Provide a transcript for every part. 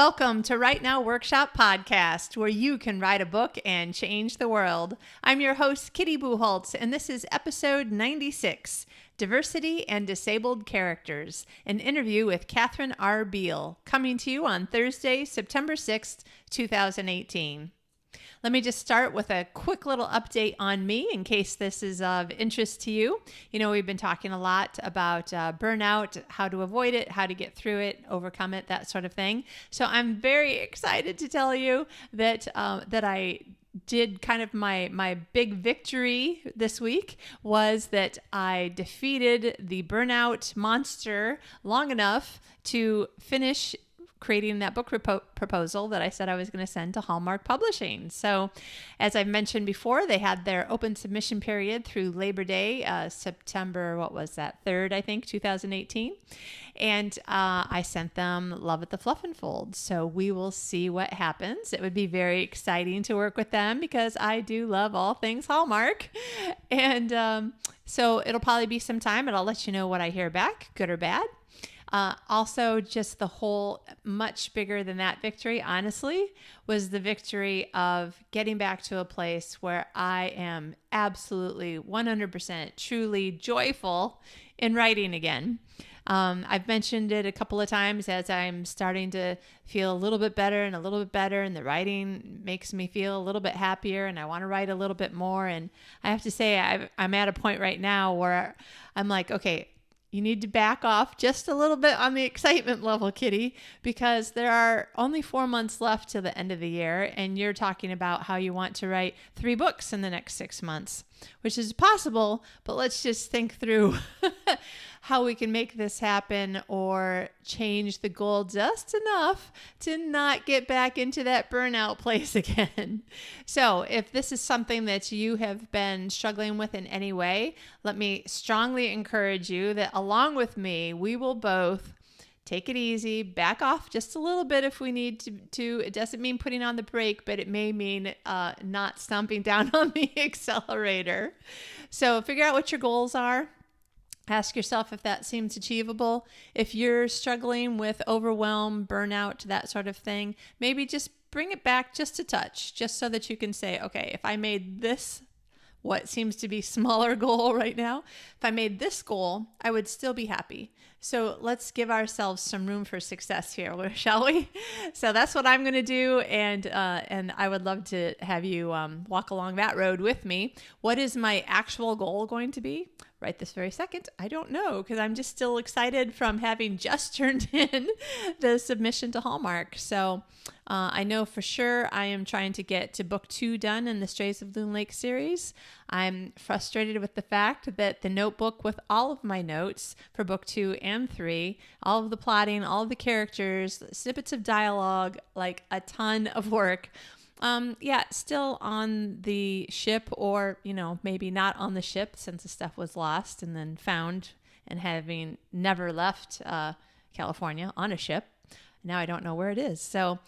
Welcome to Write Now Workshop Podcast, where you can write a book and change the world. I'm your host, Kitty Bucholtz, and this is episode 96, Diversity and Disabled Characters, an interview with Kathryn R Biel, coming to you on Thursday, September 6th, 2018. Let me just start with a quick little update on me in case this is of interest to you. You know, we've been talking a lot about burnout, how to avoid it, how to get through it, overcome it, that sort of thing. So I'm very excited to tell you that I did kind of my big victory this week was that I defeated the burnout monster long enough to finish creating that book proposal that I said I was going to send to Hallmark Publishing. So as I've mentioned before, they had their open submission period through Labor Day, September, 3rd, I think, 2018. And I sent them Love at the Fluff and Fold. So we will see what happens. It would be very exciting to work with them because I do love all things Hallmark. And so it'll probably be some time and I'll let you know what I hear back, good or bad. Also, just the whole much bigger than that victory, honestly, was the victory of getting back to a place where I am absolutely 100% truly joyful in writing again. I've mentioned it a couple of times as I'm starting to feel a little bit better, and the writing makes me feel a little bit happier, and I want to write a little bit more. And I have to say, I'm at a point right now where I'm like, okay, you need to back off just a little bit on the excitement level, Kitty, because there are only 4 months left to the end of the year, and you're talking about how you want to write 3 books in the next 6 months, which is possible, but let's just think through how we can make this happen or change the goal just enough to not get back into that burnout place again. So if this is something that you have been struggling with in any way, let me strongly encourage you that along with me, we will both take it easy, back off just a little bit if we need to. It doesn't mean putting on the brake, but it may mean not stomping down on the accelerator. So figure out what your goals are. Ask yourself if that seems achievable. If you're struggling with overwhelm, burnout, that sort of thing, maybe just bring it back just a touch, just so that you can say, okay, if I made this, what seems to be smaller goal right now, if I made this goal, I would still be happy. So let's give ourselves some room for success here, shall we? So that's what I'm going to do, and I would love to have you walk along that road with me. What is my actual goal going to be? Right this very second, I don't know, because I'm just still excited from having just turned in the submission to Hallmark. So I know for sure I am trying to get to book 2 done in the Strays of Loon Lake series. I'm frustrated with the fact that the notebook with all of my notes for book 2 and 3, all of the plotting, all of the characters, snippets of dialogue, like a ton of work, still on the ship, or, maybe not on the ship since the stuff was lost and then found, and having never left California on a ship. Now I don't know where it is. So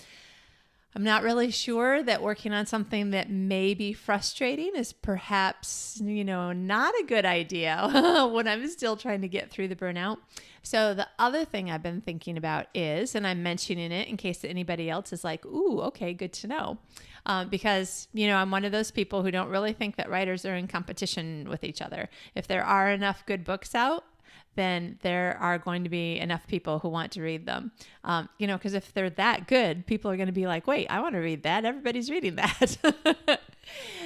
I'm not really sure that working on something that may be frustrating is perhaps, not a good idea when I'm still trying to get through the burnout. So the other thing I've been thinking about is, and I'm mentioning it in case anybody else is like, ooh, okay, good to know. Because, I'm one of those people who don't really think that writers are in competition with each other. If there are enough good books out, then there are going to be enough people who want to read them. Because if they're that good, people are going to be like, wait, I want to read that. Everybody's reading that.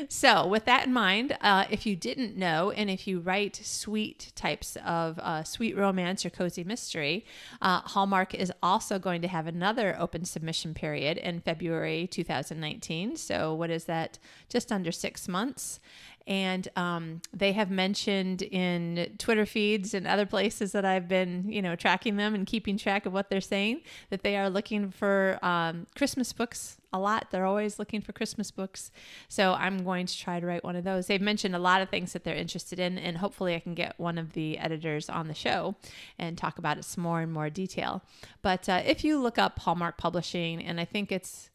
So with that in mind, if you didn't know, and if you write sweet types of sweet romance or cozy mystery, Hallmark is also going to have another open submission period in February 2019. So what is that? Just under 6 months. And they have mentioned in Twitter feeds and other places that I've been, tracking them and keeping track of what they're saying, that they are looking for Christmas books a lot. They're always looking for Christmas books. So I'm going to try to write one of those. They've mentioned a lot of things that they're interested in, and hopefully I can get one of the editors on the show and talk about it some more in more detail. But if you look up Hallmark Publishing, and I think it's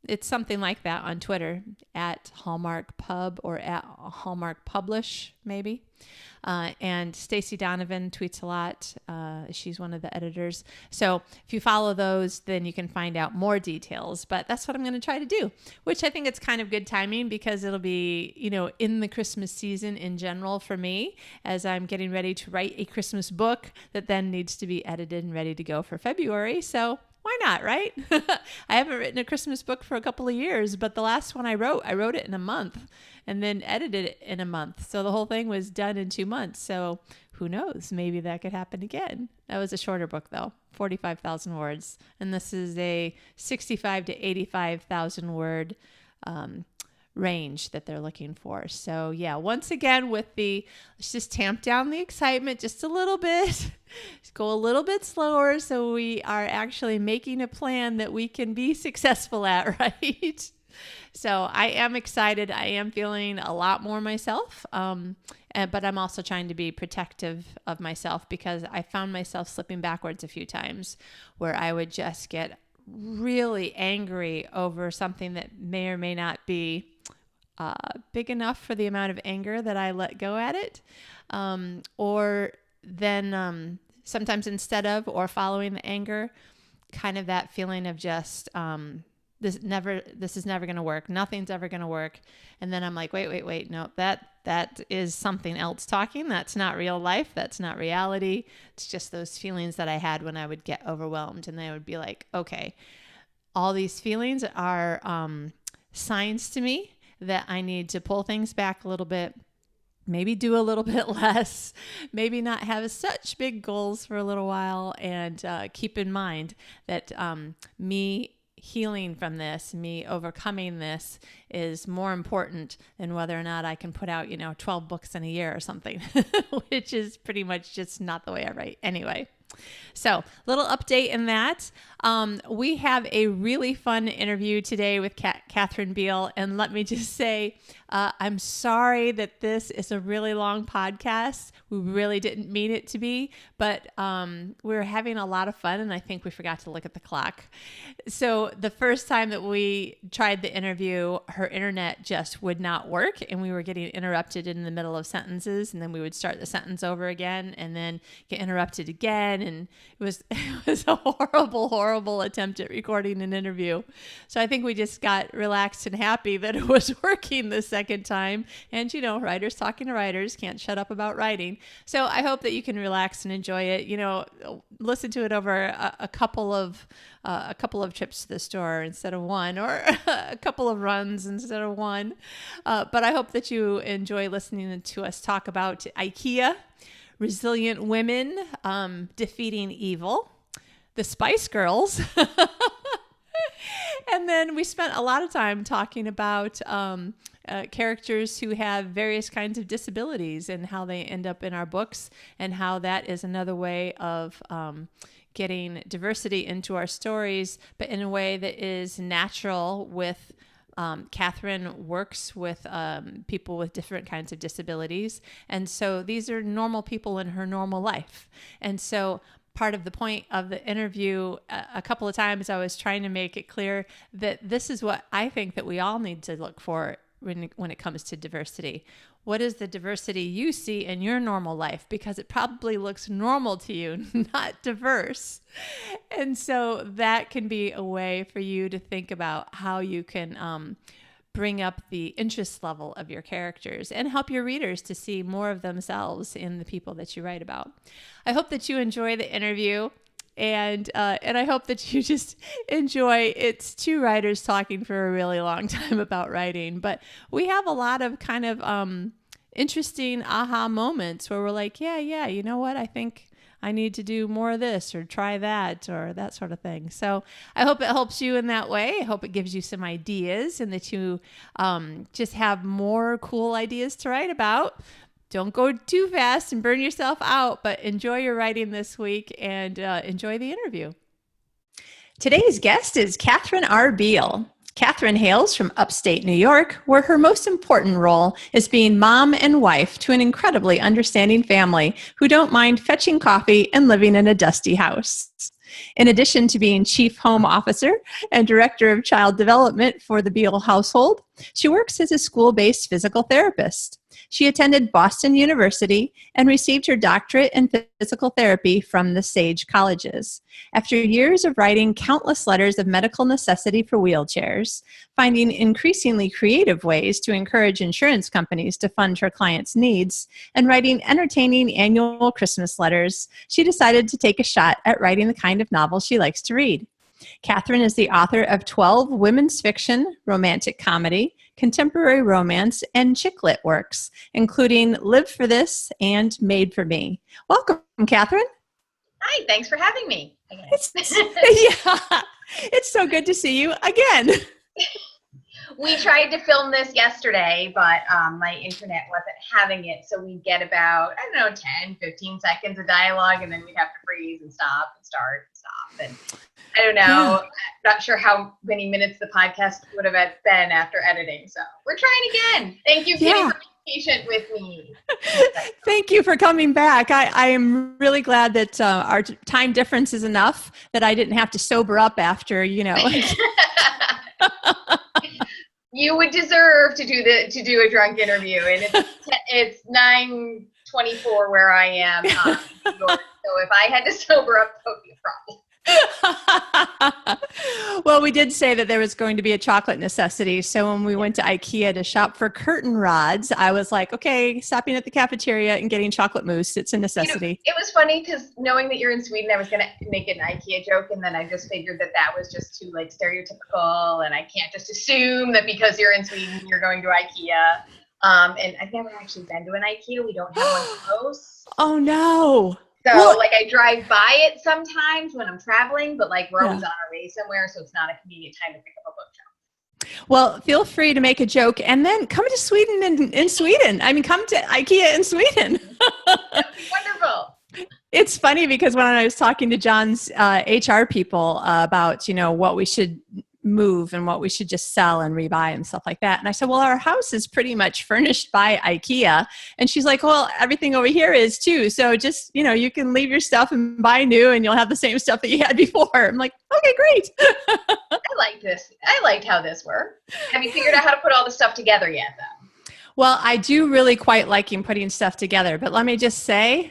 it's something like that on Twitter, at Hallmark Pub or at Hallmark Publish, maybe. And Stacey Donovan tweets a lot. She's one of the editors. So if you follow those, then you can find out more details. But that's what I'm going to try to do, which I think it's kind of good timing because it'll be, in the Christmas season in general for me, as I'm getting ready to write a Christmas book that then needs to be edited and ready to go for February. So why not, right? I haven't written a Christmas book for a couple of years, but the last one I wrote it in a month and then edited it in a month. So the whole thing was done in 2 months. So who knows? Maybe that could happen again. That was a shorter book though, 45,000 words. And this is a 65 to 85,000 word range that they're looking for. So yeah, once again let's just tamp down the excitement just a little bit, just go a little bit slower so we are actually making a plan that we can be successful at, right? So I am excited. I am feeling a lot more myself, but I'm also trying to be protective of myself because I found myself slipping backwards a few times where I would just get really angry over something that may or may not be big enough for the amount of anger that I let go at it. Or then sometimes instead of or following the anger, kind of that feeling of just this is never going to work. Nothing's ever going to work. And then I'm like, wait. No, that is something else talking. That's not real life. That's not reality. It's just those feelings that I had when I would get overwhelmed. And I would be like, okay, all these feelings are signs to me that I need to pull things back a little bit, maybe do a little bit less, maybe not have such big goals for a little while, and keep in mind that me healing from this, me overcoming this is more important than whether or not I can put out, 12 books in a year or something, which is pretty much just not the way I write anyway. So, little update in that. We have a really fun interview today with Kathryn Biel, and let me just say, I'm sorry that this is a really long podcast. We really didn't mean it to be, but we're having a lot of fun, and I think we forgot to look at the clock. So the first time that we tried the interview, her internet just would not work, and we were getting interrupted in the middle of sentences, and then we would start the sentence over again, and then get interrupted again, and it was a horrible attempt at recording an interview. So I think we just got relaxed and happy that it was working the second time. And writers talking to writers can't shut up about writing. So I hope that you can relax and enjoy it. Listen to it over a couple of trips to the store instead of one, or a couple of runs instead of one. But I hope that you enjoy listening to us talk about IKEA, resilient women, defeating evil, the Spice Girls. And then we spent a lot of time talking about characters who have various kinds of disabilities and how they end up in our books, and how that is another way of getting diversity into our stories, but in a way that is natural. With Kathryn works with people with different kinds of disabilities. And so these are normal people in her normal life. And so part of the point of the interview, a couple of times I was trying to make it clear that this is what I think that we all need to look for when it comes to diversity. What is the diversity you see in your normal life? Because it probably looks normal to you, not diverse. And so that can be a way for you to think about how you can bring up the interest level of your characters and help your readers to see more of themselves in the people that you write about. I hope that you enjoy the interview. And I hope that you just enjoy. It's two writers talking for a really long time about writing, but we have a lot of kind of interesting aha moments where we're like, yeah, you know what? I think I need to do more of this or try that or that sort of thing. So I hope it helps you in that way. I hope it gives you some ideas and that you just have more cool ideas to write about. Don't go too fast and burn yourself out, but enjoy your writing this week and enjoy the interview. Today's guest is Kathryn R Biel. Kathryn hails from upstate New York, where her most important role is being mom and wife to an incredibly understanding family who don't mind fetching coffee and living in a dusty house. In addition to being Chief Home Officer and Director of Child Development for the Biel household, she works as a school-based physical therapist. She attended Boston University and received her doctorate in physical therapy from the Sage Colleges. After years of writing countless letters of medical necessity for wheelchairs, finding increasingly creative ways to encourage insurance companies to fund her clients' needs, and writing entertaining annual Christmas letters, she decided to take a shot at writing the kind of novel she likes to read. Kathryn is the author of 12 women's fiction, romantic comedy, contemporary romance, and chick lit works, including Live for This and Made for Me. Welcome, Kathryn. Hi, thanks for having me. It's so good to see you again. We tried to film this yesterday, but my internet wasn't having it, so we'd get about, 10, 15 seconds of dialogue, and then we'd have to freeze and stop and start and stop. And I don't know. Yeah. I'm not sure how many minutes the podcast would have been after editing, so we're trying again. Thank you, Kitty, for being patient with me. Thank you for coming back. I am really glad that our time difference is enough that I didn't have to sober up after, You would deserve to do a drunk interview, and it's 9:24 where I am in New York. So if I had to sober up, that would be a problem. Well, we did say that there was going to be a chocolate necessity. So when we went to IKEA to shop for curtain rods, I was like, okay, stopping at the cafeteria and getting chocolate mousse. It's a necessity. It was funny because knowing that you're in Sweden, I was going to make an IKEA joke. And then I just figured that was just too stereotypical. And I can't just assume that because you're in Sweden, you're going to IKEA. And I've never actually been to an IKEA. We don't have one close. Oh, no. So, I drive by it sometimes when I'm traveling, but, we're always on our way somewhere, so it's not a convenient time to pick up a bookshelf. Well, feel free to make a joke, and then come to Sweden in Sweden. I mean, come to IKEA in Sweden. That'd be wonderful. It's funny because when I was talking to John's HR people about, what we should move and what we should just sell and rebuy and stuff like that. And I said, well, our house is pretty much furnished by IKEA. And she's like, well, everything over here is too. So just, you can leave your stuff and buy new and you'll have the same stuff that you had before. I'm like, okay, great. I like this. I liked how this worked. Have you figured out how to put all the stuff together yet, though? Well, I do really quite liking putting stuff together, but let me just say,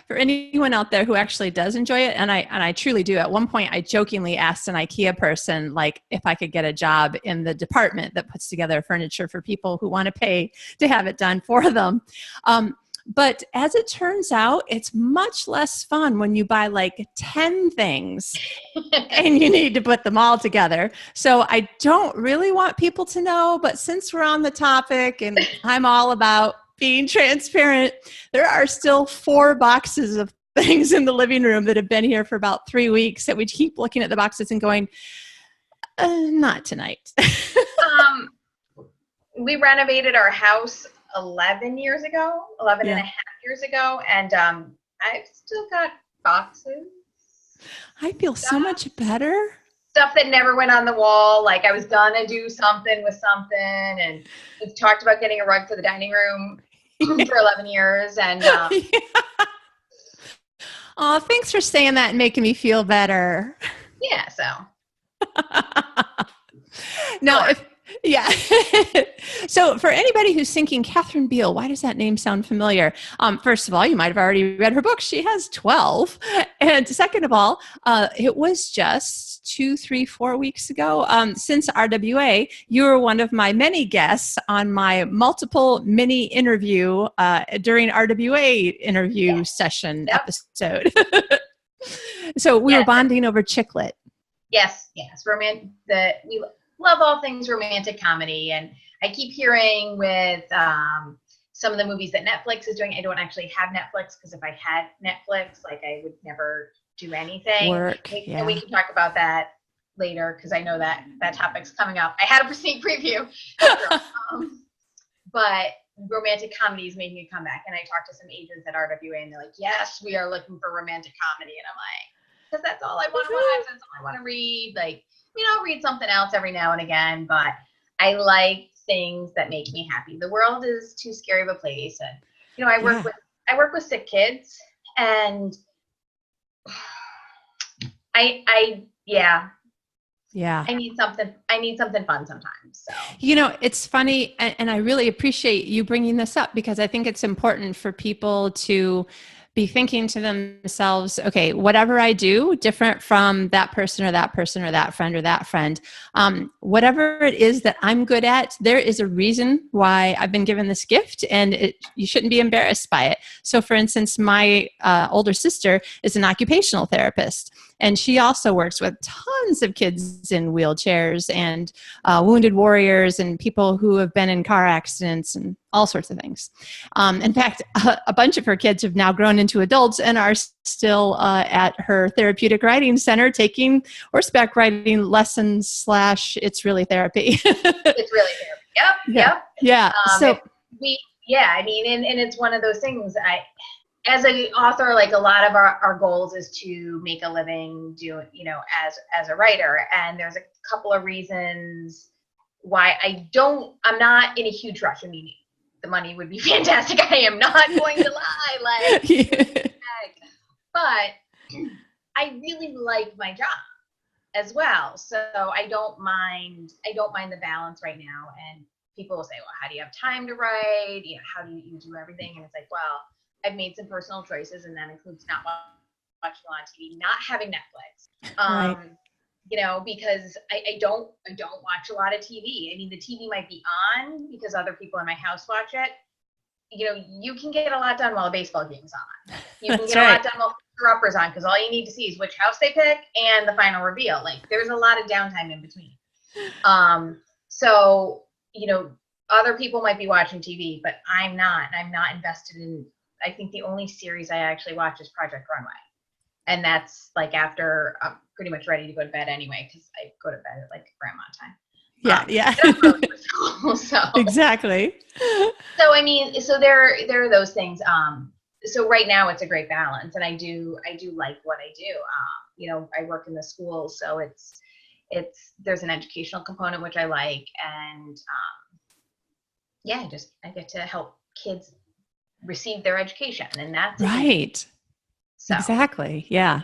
for anyone out there who actually does enjoy it, and I truly do. At one point, I jokingly asked an IKEA person, if I could get a job in the department that puts together furniture for people who want to pay to have it done for them. But as it turns out, it's much less fun when you buy 10 things and you need to put them all together. So I don't really want people to know, but since we're on the topic and I'm all about being transparent, there are still 4 boxes of things in the living room that have been here for about 3 weeks that we keep looking at the boxes and going, not tonight. We renovated our house 11 years ago, 11 and a half years ago. And I've still got boxes. I feel so much better. Stuff that never went on the wall. I was gonna do something with something. And we've talked about getting a rug for the dining room for 11 years. And oh, thanks for saying that and making me feel better. Yeah, so. Now, So for anybody who's thinking, Kathryn Biel, why does that name sound familiar? First of all, you might have already read her book. She has 12. And second of all, it was just 2, 3, 4 weeks ago. Since RWA, you were one of my many guests on my multiple mini interview during RWA interview session episode. So we were bonding over chick lit. Yes. We love all things romantic comedy, and I keep hearing with some of the movies that Netflix is doing. I don't actually have Netflix because if I had Netflix, I would never do anything. And we can talk about that later because I know that topic's coming up. I had a sneak preview, but romantic comedies made me come back, and I talked to some agents at RWA, and they're like, "Yes, we are looking for romantic comedy," and I'm like, "Because that's all I want to watch. That's all I want to read." I'll read something else every now and again, but I like things that make me happy. The world is too scary of a place. And, I work with sick kids, and Yeah. Yeah. I need something fun sometimes. So, It's funny, and I really appreciate you bringing this up because I think it's important for people to be thinking to themselves, okay, whatever I do different from that person or that person or that friend, whatever it is that I'm good at, there is a reason why I've been given this gift, and you shouldn't be embarrassed by it. So for instance, my older sister is an occupational therapist, and she also works with tons of kids in wheelchairs and wounded warriors and people who have been in car accidents and all sorts of things. In fact, a bunch of her kids have now grown into adults and are still at her therapeutic riding center taking horseback riding lessons / it's really therapy. It's really therapy. Yep. Yeah. I mean, and it's one of those things. As an author, like a lot of our goals is to make a living as a writer. And there's a couple of reasons why I'm not in a huge rush. I mean, the money would be fantastic. I am not going to lie. But I really like my job as well. So I don't mind the balance right now. And people will say, well, how do you have time to write? How do you do everything? And it's like, well, I've made some personal choices, and that includes not watching a lot of TV, not having Netflix. Right. Because I don't watch a lot of TV. I mean, the TV might be on because other people in my house watch it. You can get a lot done while a baseball game's on. You can get a lot done while Upper's on, because all you need to see is which house they pick and the final reveal. Like, there's a lot of downtime in between. So other people might be watching TV, but I'm not. I'm not invested in. I think the only series I actually watch is Project Runway. And that's like after I'm pretty much ready to go to bed anyway, because I go to bed at like grandma time. Yeah. So exactly. So I mean, so there are those things. So right now it's a great balance, and I do like what I do. I work in the schools, so there's an educational component which I like, and I get to help kids receive their education, and that's right. So. Exactly. Yeah.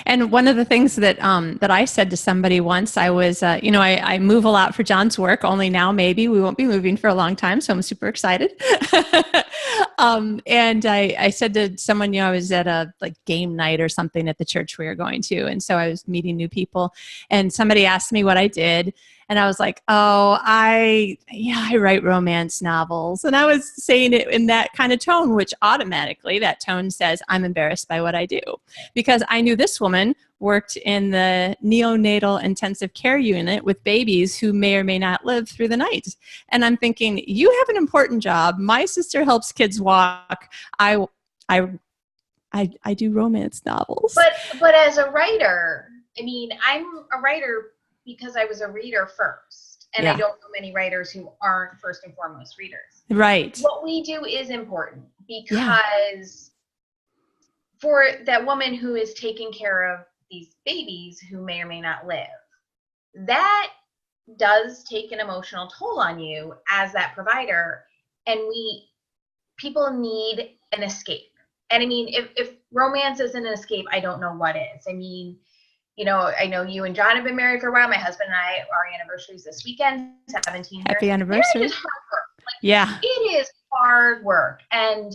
And one of the things that I said to somebody once, I was, I move a lot for John's work. Only now, maybe we won't be moving for a long time, so I'm super excited. And I said to someone, I was at a game night or something at the church we were going to, and so I was meeting new people, and somebody asked me what I did. And I was like, oh, I write romance novels. And I was saying it in that kind of tone, which automatically that tone says I'm embarrassed by what I do. Because I knew this woman worked in the neonatal intensive care unit with babies who may or may not live through the night. And I'm thinking, you have an important job. My sister helps kids walk. I do romance novels. But as a writer, I mean, I'm a writer because I was a reader first. And I don't know many writers who aren't first and foremost readers. Right. What we do is important because for that woman who is taking care of these babies who may or may not live, that does take an emotional toll on you as that provider. And people need an escape. And I mean, if romance isn't an escape, I don't know what is. I mean, I know you and John have been married for a while. My husband and I, our anniversary is this weekend, 17 years. Happy anniversary. It is hard work. It is hard work. And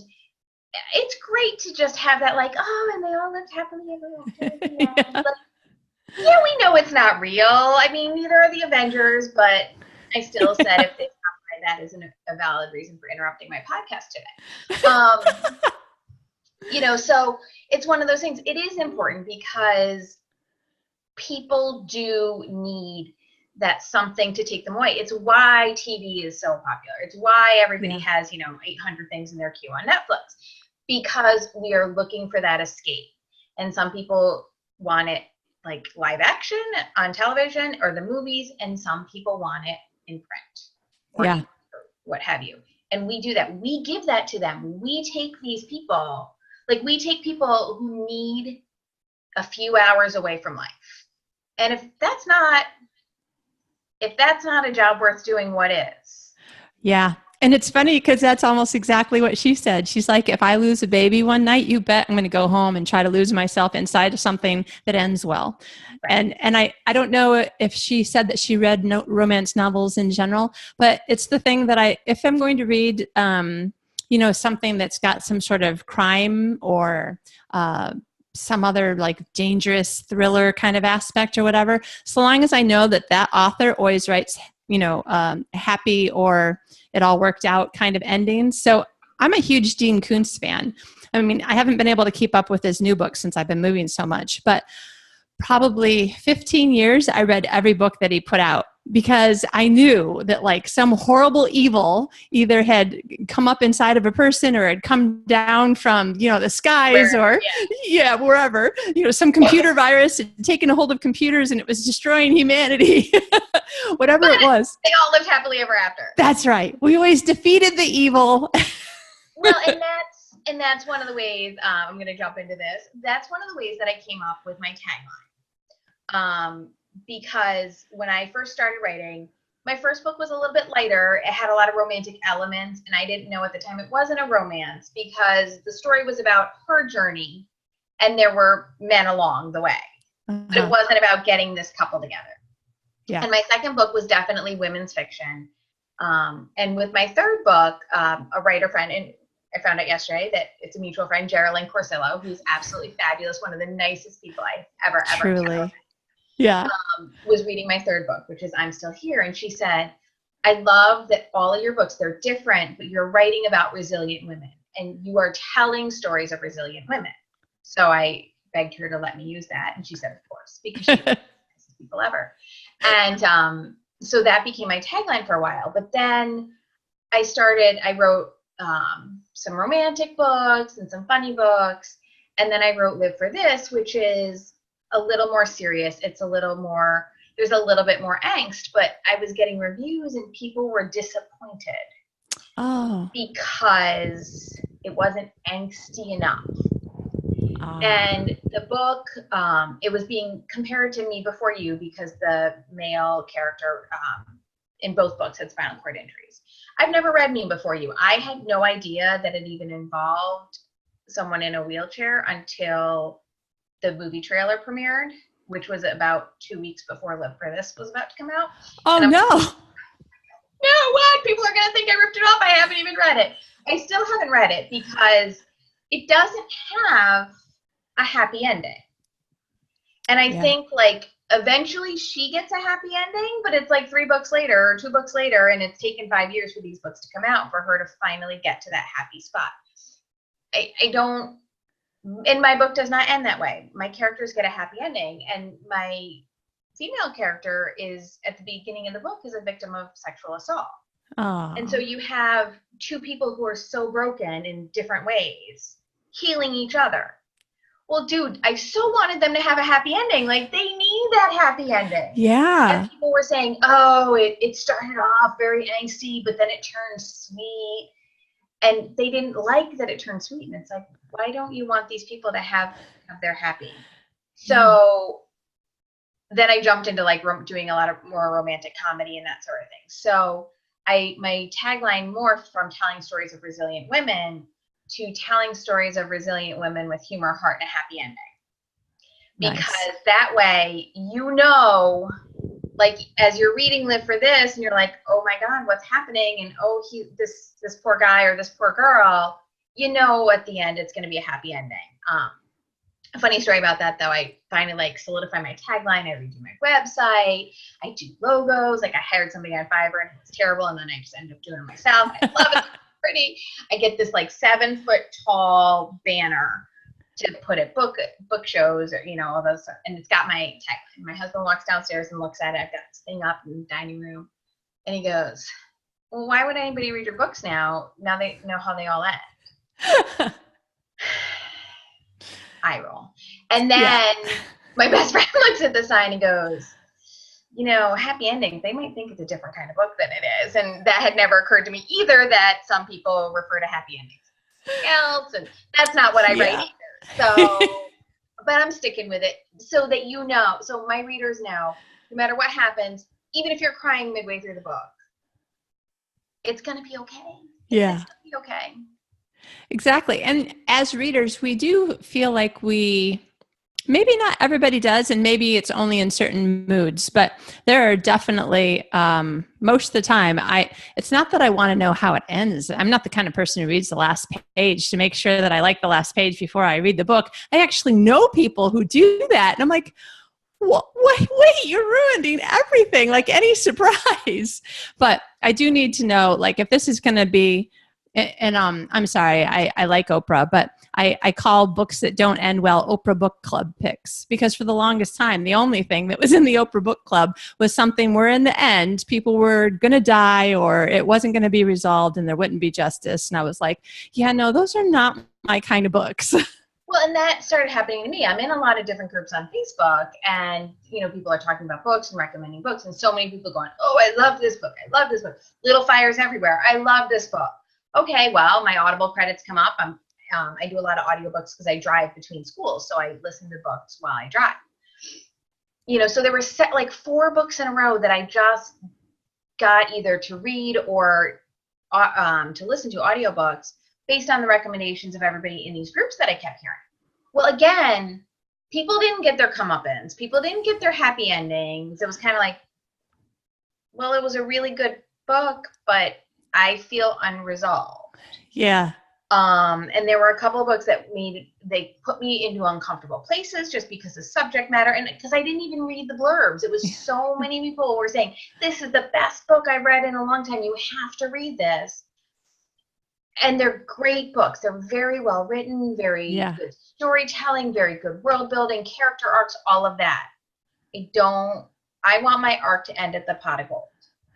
it's great to just have that and they all lived happily ever after. We know it's not real. I mean, neither are the Avengers, but I still said if they stop by, that isn't a valid reason for interrupting my podcast today. So it's one of those things. It is important because people do need that something to take them away. It's why TV is so popular. It's why everybody has, 800 things in their queue on Netflix, because we are looking for that escape. And some people want it like live action on television or the movies, and some people want it in print or what have you. And we do that. We give that to them. We take these people, who need a few hours away from life. And if that's not a job worth doing, what is? Yeah. And it's funny because that's almost exactly what she said. She's like, if I lose a baby one night, you bet I'm going to go home and try to lose myself inside of something that ends well. Right. And I don't know if she said that she read no romance novels in general, but it's the thing that if I'm going to read, something that's got some sort of crime or some other like dangerous thriller kind of aspect or whatever, so long as I know that author always writes, happy or it all worked out kind of endings. So I'm a huge Dean Koontz fan. I mean, I haven't been able to keep up with his new book since I've been moving so much, but probably 15 years, I read every book that he put out because I knew that like some horrible evil either had come up inside of a person or had come down from, the skies wherever, some computer virus had taken a hold of computers and it was destroying humanity, whatever it was. They all lived happily ever after. That's right. We always defeated the evil. Well, and that's one of the ways, I'm going to jump into this. That's one of the ways that I came up with my tagline. Because when I first started writing, my first book was a little bit lighter. It had a lot of romantic elements, and I didn't know at the time it wasn't a romance because the story was about her journey, and there were men along the way. But it wasn't about getting this couple together. Yeah. And my second book was definitely women's fiction. And with my third book, a writer friend, and I found out yesterday that it's a mutual friend, Geraldine Corsillo, who's absolutely fabulous, one of the nicest people I've ever met. Yeah. Was reading my third book, which is I'm Still Here. And she said, I love that all of your books, they're different, but you're writing about resilient women and you are telling stories of resilient women. So I begged her to let me use that. And she said, of course, because she's the nicest people ever. And so that became my tagline for a while. But then I wrote some romantic books and some funny books. And then I wrote Live for This, which is a little more serious. It's a little more, there's a little bit more angst, but I was getting reviews and people were disappointed. Oh. Because it wasn't angsty enough. Oh. And the book, it was being compared to Me Before You because the male character in both books had spinal cord injuries. I've never read Me Before You. I had no idea that it even involved someone in a wheelchair until the movie trailer premiered, which was about 2 weeks before Live for This was about to come out. Oh, no. No, what? People are going to think I ripped it off. I haven't even read it. I still haven't read it because it doesn't have a happy ending. And I think like eventually she gets a happy ending, but it's like 3 books later or 2 books later, and it's taken 5 years for these books to come out for her to finally get to that happy spot. And my book does not end that way. My characters get a happy ending, and my female character is at the beginning of the book is a victim of sexual assault. Aww. And so you have 2 people who are so broken in different ways, healing each other. Well, dude, I so wanted them to have a happy ending. Like, they need that happy ending. Yeah. And people were saying, oh, it started off very angsty, but then it turned sweet. And they didn't like that it turned sweet. And it's like, why don't you want these people to have their happy? So then I jumped into like doing a lot of more romantic comedy and that sort of thing. So my tagline morphed from telling stories of resilient women to telling stories of resilient women with humor, heart, and a happy ending. Because that way, like as you're reading Live for This and you're like, oh my God, what's happening? And this poor guy or this poor girl, at the end it's going to be a happy ending. A funny story about that though, I finally like solidify my tagline. I redo my website. I do logos. Like I hired somebody on Fiverr and it was terrible, and then I just ended up doing it myself. I love it. It's pretty. I get this like 7-foot tall banner to put at book shows or all those stuff. And it's got my tagline. My husband walks downstairs and looks at it. I've got this thing up in the dining room, and he goes, well, why would anybody read your books now they know how they all end? Eye roll. And then my best friend looks at the sign and goes, happy endings, they might think it's a different kind of book than it is. And that had never occurred to me either, that some people refer to happy endings else, and that's not what I write either. So, but I'm sticking with it so that so my readers know, no matter what happens, even if you're crying midway through the book, it's going to be okay. Yeah. It's going to be okay. Exactly. And as readers, we do feel like maybe not everybody does, and maybe it's only in certain moods, but there are definitely, most of the time, it's not that I want to know how it ends. I'm not the kind of person who reads the last page to make sure that I like the last page before I read the book. I actually know people who do that. And I'm like, wait, you're ruining everything, like any surprise. But I do need to know, like, if this is going to be, and I'm sorry, I like Oprah, but I call books that don't end well Oprah Book Club picks, because for the longest time, the only thing that was in the Oprah Book Club was something where in the end, people were going to die or it wasn't going to be resolved and there wouldn't be justice. And I was like, yeah, no, those are not my kind of books. Well, and that started happening to me. I'm in a lot of different groups on Facebook, and people are talking about books and recommending books, and so many people going, "Oh, I love this book. I love this book. Little Fires Everywhere. I love this book." Okay, well, my Audible credits come up. I do a lot of audiobooks because I drive between schools, so I listen to books while I drive. So there were like 4 books in a row that I just got either to read or to listen to audiobooks based on the recommendations of everybody in these groups that I kept hearing. Well, again, people didn't get their comeuppance. People didn't get their happy endings. It was kind of like, well, it was a really good book, but I feel unresolved. Yeah. And there were a couple of books that they put me into uncomfortable places just because of subject matter, and because I didn't even read the blurbs. It was so many people were saying, "This is the best book I've read in a long time. You have to read this." And they're great books. They're very well written, very good storytelling, very good world building, character arcs, all of that. I want my arc to end at the pot of gold.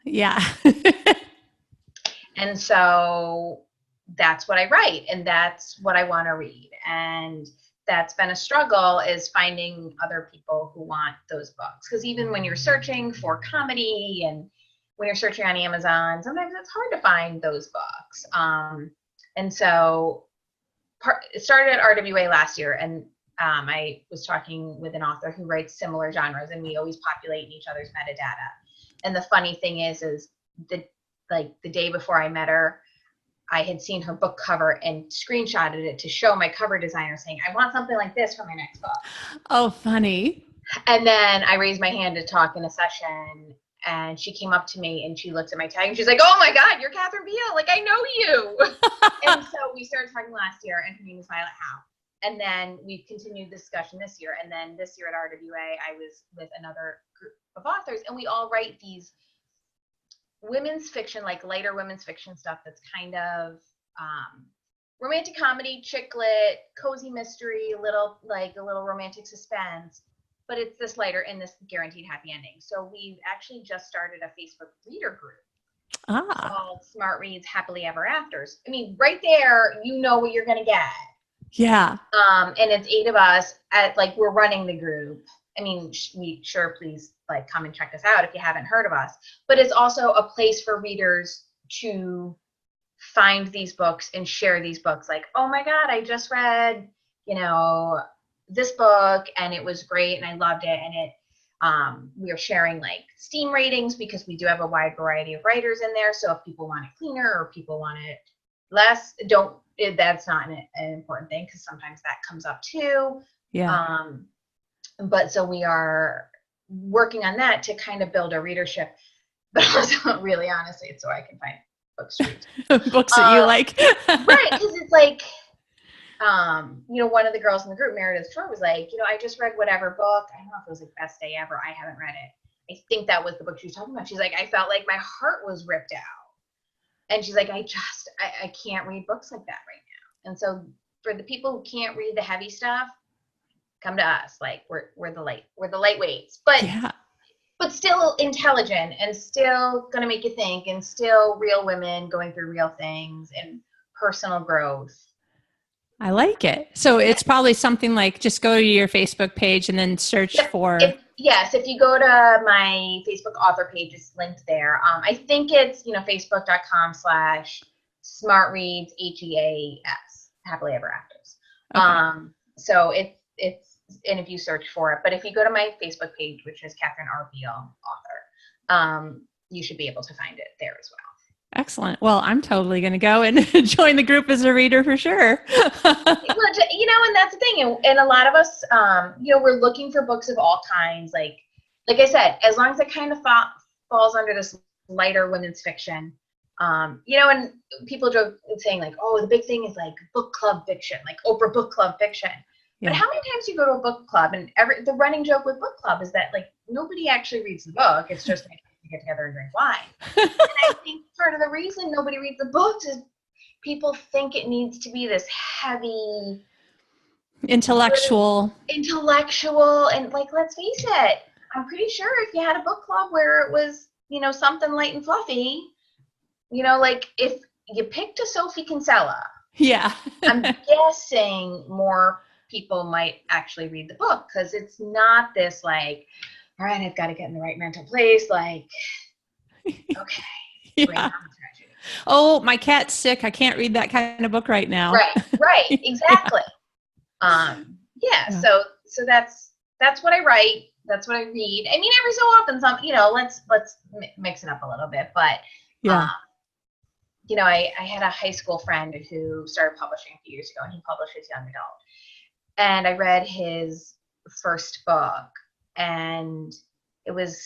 Yeah. And so that's what I write, and that's what I want to read. And that's been a struggle, is finding other people who want those books. Because even when you're searching for comedy and when you're searching on Amazon, sometimes it's hard to find those books. And so it started at RWA last year, and I was talking with an author who writes similar genres, and we always populate in each other's metadata. And the funny thing is the day before I met her, I had seen her book cover and screenshotted it to show my cover designer, saying, "I want something like this for my next book." Oh, funny. And then I raised my hand to talk in a session, and she came up to me and she looked at my tag and she's like, "Oh my God, you're Kathryn Biel. Like, I know you." And so we started talking last year, and her name is Violet Howe. And then we've continued the discussion this year. And then this year at RWA, I was with another group of authors, and we all write these women's fiction, like lighter women's fiction stuff that's kind of romantic comedy, chick lit, cozy mystery, a little romantic suspense, but it's this lighter and this guaranteed happy ending. So we've actually just started a Facebook reader group called Smart Reads Happily Ever Afters. I mean, right there, you know what you're going to get. Yeah. And it's 8 of us we're running the group. I mean, please come and check us out if you haven't heard of us. But it's also a place for readers to find these books and share these books. Like, "Oh my God, I just read, this book and it was great and I loved it." And we are sharing Steam ratings, because we do have a wide variety of writers in there. So if people want it cleaner or people want it less, that's not an important thing, because sometimes that comes up too. Yeah. But so we are working on that to kind of build a readership, but also really honestly, it's so I can find books books that you like. Right, because it's one of the girls in the group, Meredith Shore, was like, "I just read whatever book. I don't know if it was Best Day Ever. I haven't read it. I think that was the book she was talking about." She's like, "I felt like my heart was ripped out." And she's like, I can't read books like that right now. And so for the people who can't read the heavy stuff, come to us. We're the lightweights, but still intelligent and still going to make you think, and still real women going through real things and personal growth. I like it. So it's probably something like, just go to your Facebook page and then search for. If you go to my Facebook author page, it's linked there. I think it's, facebook.com/smartreads, HEAS, Happily Ever Afters. Okay. So it's, and if you search for it, but if you go to my Facebook page, which is Kathryn R Biel, author, you should be able to find it there as well. Excellent. Well, I'm totally going to go and join the group as a reader for sure. And that's the thing. And a lot of us, we're looking for books of all kinds. Like I said, as long as it kind of falls under this lighter women's fiction, and people joke saying like, oh, the big thing is like book club fiction, like Oprah book club fiction. Yeah. But how many times you go to a book club and the running joke with book club is that like nobody actually reads the book. It's just like to get together and drink wine. And I think part of the reason nobody reads the books is people think it needs to be this heavy, intellectual, and like, let's face it, I'm pretty sure if you had a book club where it was, something light and fluffy, like if you picked a Sophie Kinsella, yeah, I'm guessing more people might actually read the book because it's not this like, all right, I've got to get in the right mental place. Like, okay. Yeah. Oh, my cat's sick. I can't read that kind of book right now. Right. Exactly. Yeah. So that's what I write. That's what I read. I mean, every so often, let's mix it up a little bit. But, yeah. I had a high school friend who started publishing a few years ago, and he published his young adult. And I read his first book, and it was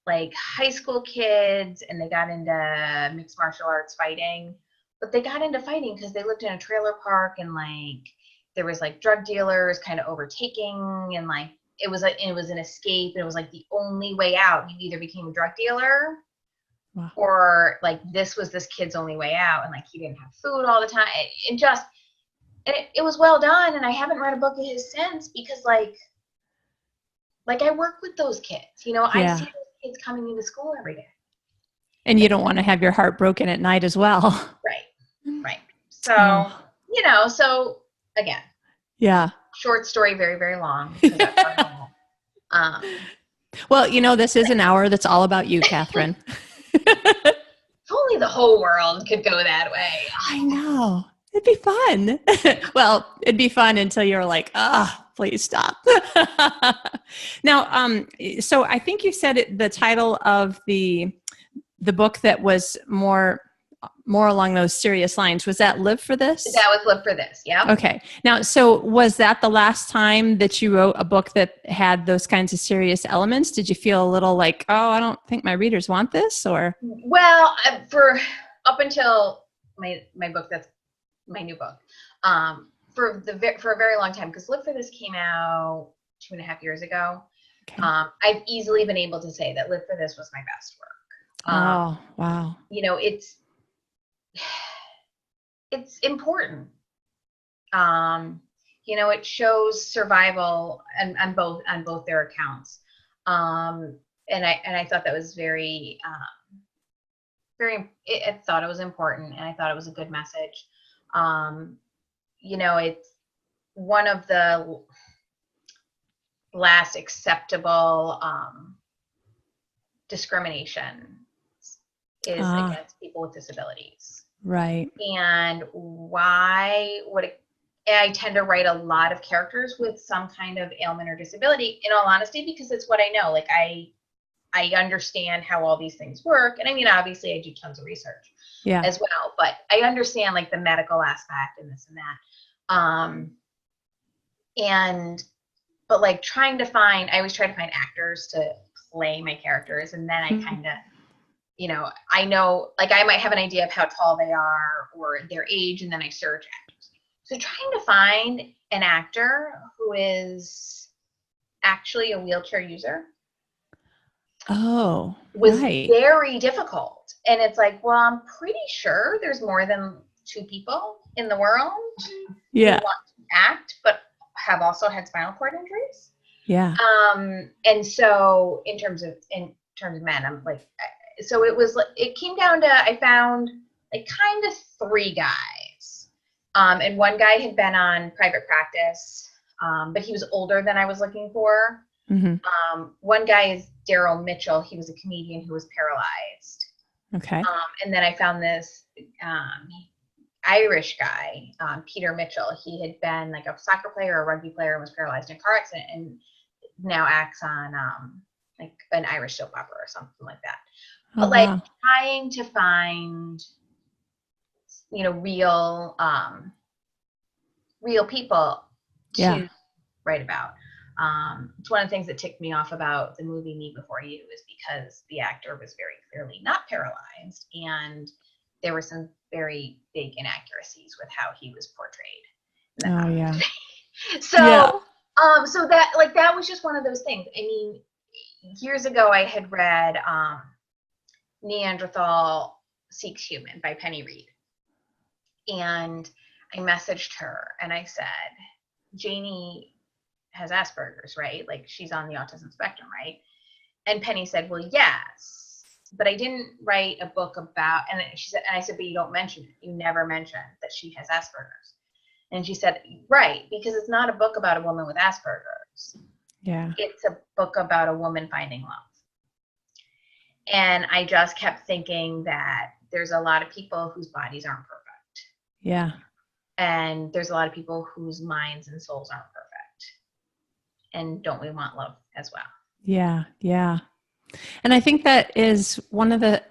like high school kids, and they got into mixed martial arts fighting, but they got into fighting because they lived in a trailer park, and like there was like drug dealers kind of overtaking, and like it was an escape, and it was like the only way out. You either became a drug dealer, wow, or like this was this kid's only way out, and like he didn't have food all the time, and it was well done. And I haven't read a book of his since because like I work with those kids, I see those kids coming into school every day. And you don't want to have your heart broken at night as well. Right. So, so again. Yeah. Short story, very, very long. That's well, this is an hour that's all about you, Kathryn. If only the whole world could go that way. I know. It'd be fun. Well, it'd be fun until you're like, please stop. Now, so I think you said the title of the book that was more along those serious lines. Was that Live for This? That was Live for This. Yeah. Okay. Now, so was that the last time that you wrote a book that had those kinds of serious elements? Did you feel a little like, oh, I don't think my readers want this, or? Well, for up until my book, that's my new book, for a very long time, because Live for This came out 2.5 years ago. Okay. I've easily been able to say that Live for This was my best work. Oh, wow. It's important. It shows survival on both their accounts. And I thought that was very, I thought it was important, and I thought it was a good message. It's one of the last acceptable discrimination is against people with disabilities. Right. And why I tend to write a lot of characters with some kind of ailment or disability, in all honesty, because it's what I know. Like I understand how all these things work. And I mean, obviousobviously I do tons of research as well, but I understand like the medical aspect and this and that. But like I always try to find actors to play my characters. And then I kind of, I know, like I might have an idea of how tall they are or their age, and then I search actors. So trying to find an actor who is actually a wheelchair user was very difficult. And it's like, well, I'm pretty sure there's more than 2 people in the world who want to act, but have also had spinal cord injuries. Yeah. And so in terms of men, I'm like, so it came down to, I found like kind of 3 guys. And one guy had been on Private Practice, but he was older than I was looking for. Mm-hmm. One guy is Daryl Mitchell. He was a comedian who was paralyzed. Okay. And then I found this Irish guy, Peter Mitchell. He had been like a soccer player or a rugby player and was paralyzed in a car accident, and now acts on like an Irish soap opera or something like that. Oh, but like wow. trying to find, real people Yeah. to write about. It's one of the things that ticked me off about the movie Me Before You is because the actor was very clearly not paralyzed, and there were some very big inaccuracies with how he was portrayed. Oh, yeah. Yeah. So that was just one of those things. I mean, years ago I had read Neanderthal Seeks Human by Penny Reed, and I messaged her and I said, Janie has Asperger's, right? Like she's on the autism spectrum, right? And Penny said, well, yes, but I didn't write a book about, and she said, and I said, but you don't mention it. You never mention that she has Asperger's. And she said, right, because it's not a book about a woman with Asperger's. Yeah. It's a book about a woman finding love. And I just kept thinking that there's a lot of people whose bodies aren't perfect. Yeah. And there's a lot of people whose minds and souls aren't perfect. And don't we want love as well? Yeah. Yeah. And I think that is one of the,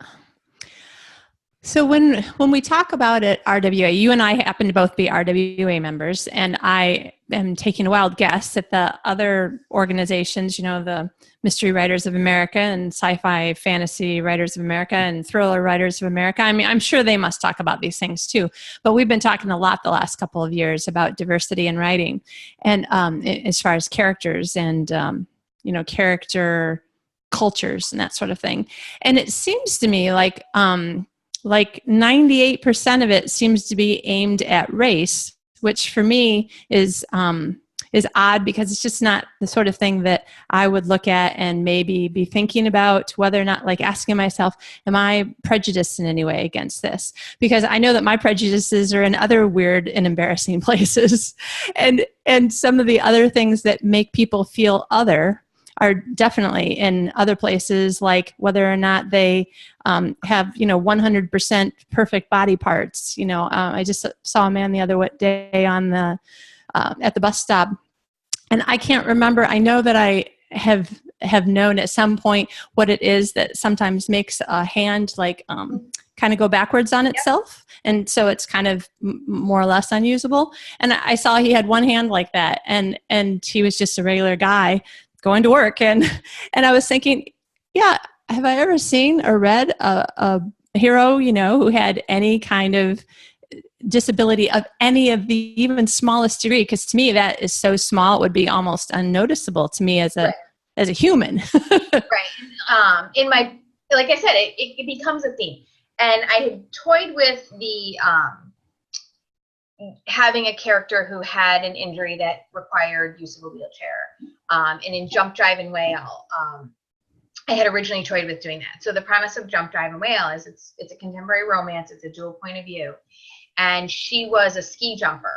so when we talk about it, RWA, you and I happen to both be RWA members, and I am taking a wild guess at the other organizations, the Mystery Writers of America and Sci-Fi Fantasy Writers of America and Thriller Writers of America. I mean, I'm sure they must talk about these things too, but we've been talking a lot the last couple of years about diversity in writing, and as far as characters and, character cultures and that sort of thing. And it seems to me like 98% of it seems to be aimed at race, which for me is odd because it's just not the sort of thing that I would look at and maybe be thinking about whether or not, like asking myself, am I prejudiced in any way against this? Because I know that my prejudices are in other weird and embarrassing places. And some of the other things that make people feel other are definitely in other places, like whether or not they have 100% perfect body parts. I just saw a man the other day on the at the bus stop, and I can't remember. I know that I have known at some point what it is that sometimes makes a hand kind of go backwards on itself, and so it's kind of more or less unusable. And I saw he had one hand like that, and he was just a regular guy going to work, and I was thinking, yeah, have I ever seen or read a hero, who had any kind of disability of any of the even smallest degree? Because to me, that is so small, it would be almost unnoticeable to me as a human. Right. Like I said, it becomes a theme. And I had toyed with the having a character who had an injury that required use of a wheelchair. And in Jump, Drive, and Whale, I had originally toyed with doing that. So the premise of Jump, Drive, and Whale is it's a contemporary romance. It's a dual point of view. And she was a ski jumper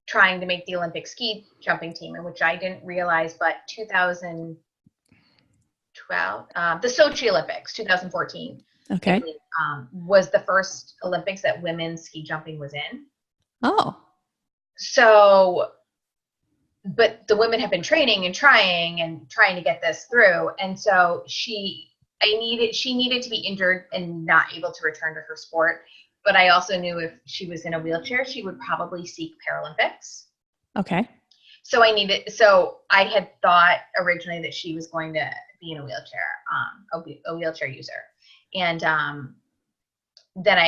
trying to make the Olympic ski jumping team, in which I didn't realize, but 2012, the Sochi Olympics, 2014. Okay. Was the first Olympics that women's ski jumping was in. Oh. So, but the women have been training and trying to get this through. And so she needed to be injured and not able to return to her sport. But I also knew if she was in a wheelchair, she would probably seek Paralympics. Okay. So I had thought originally that she was going to be in a wheelchair, a wheelchair user. And then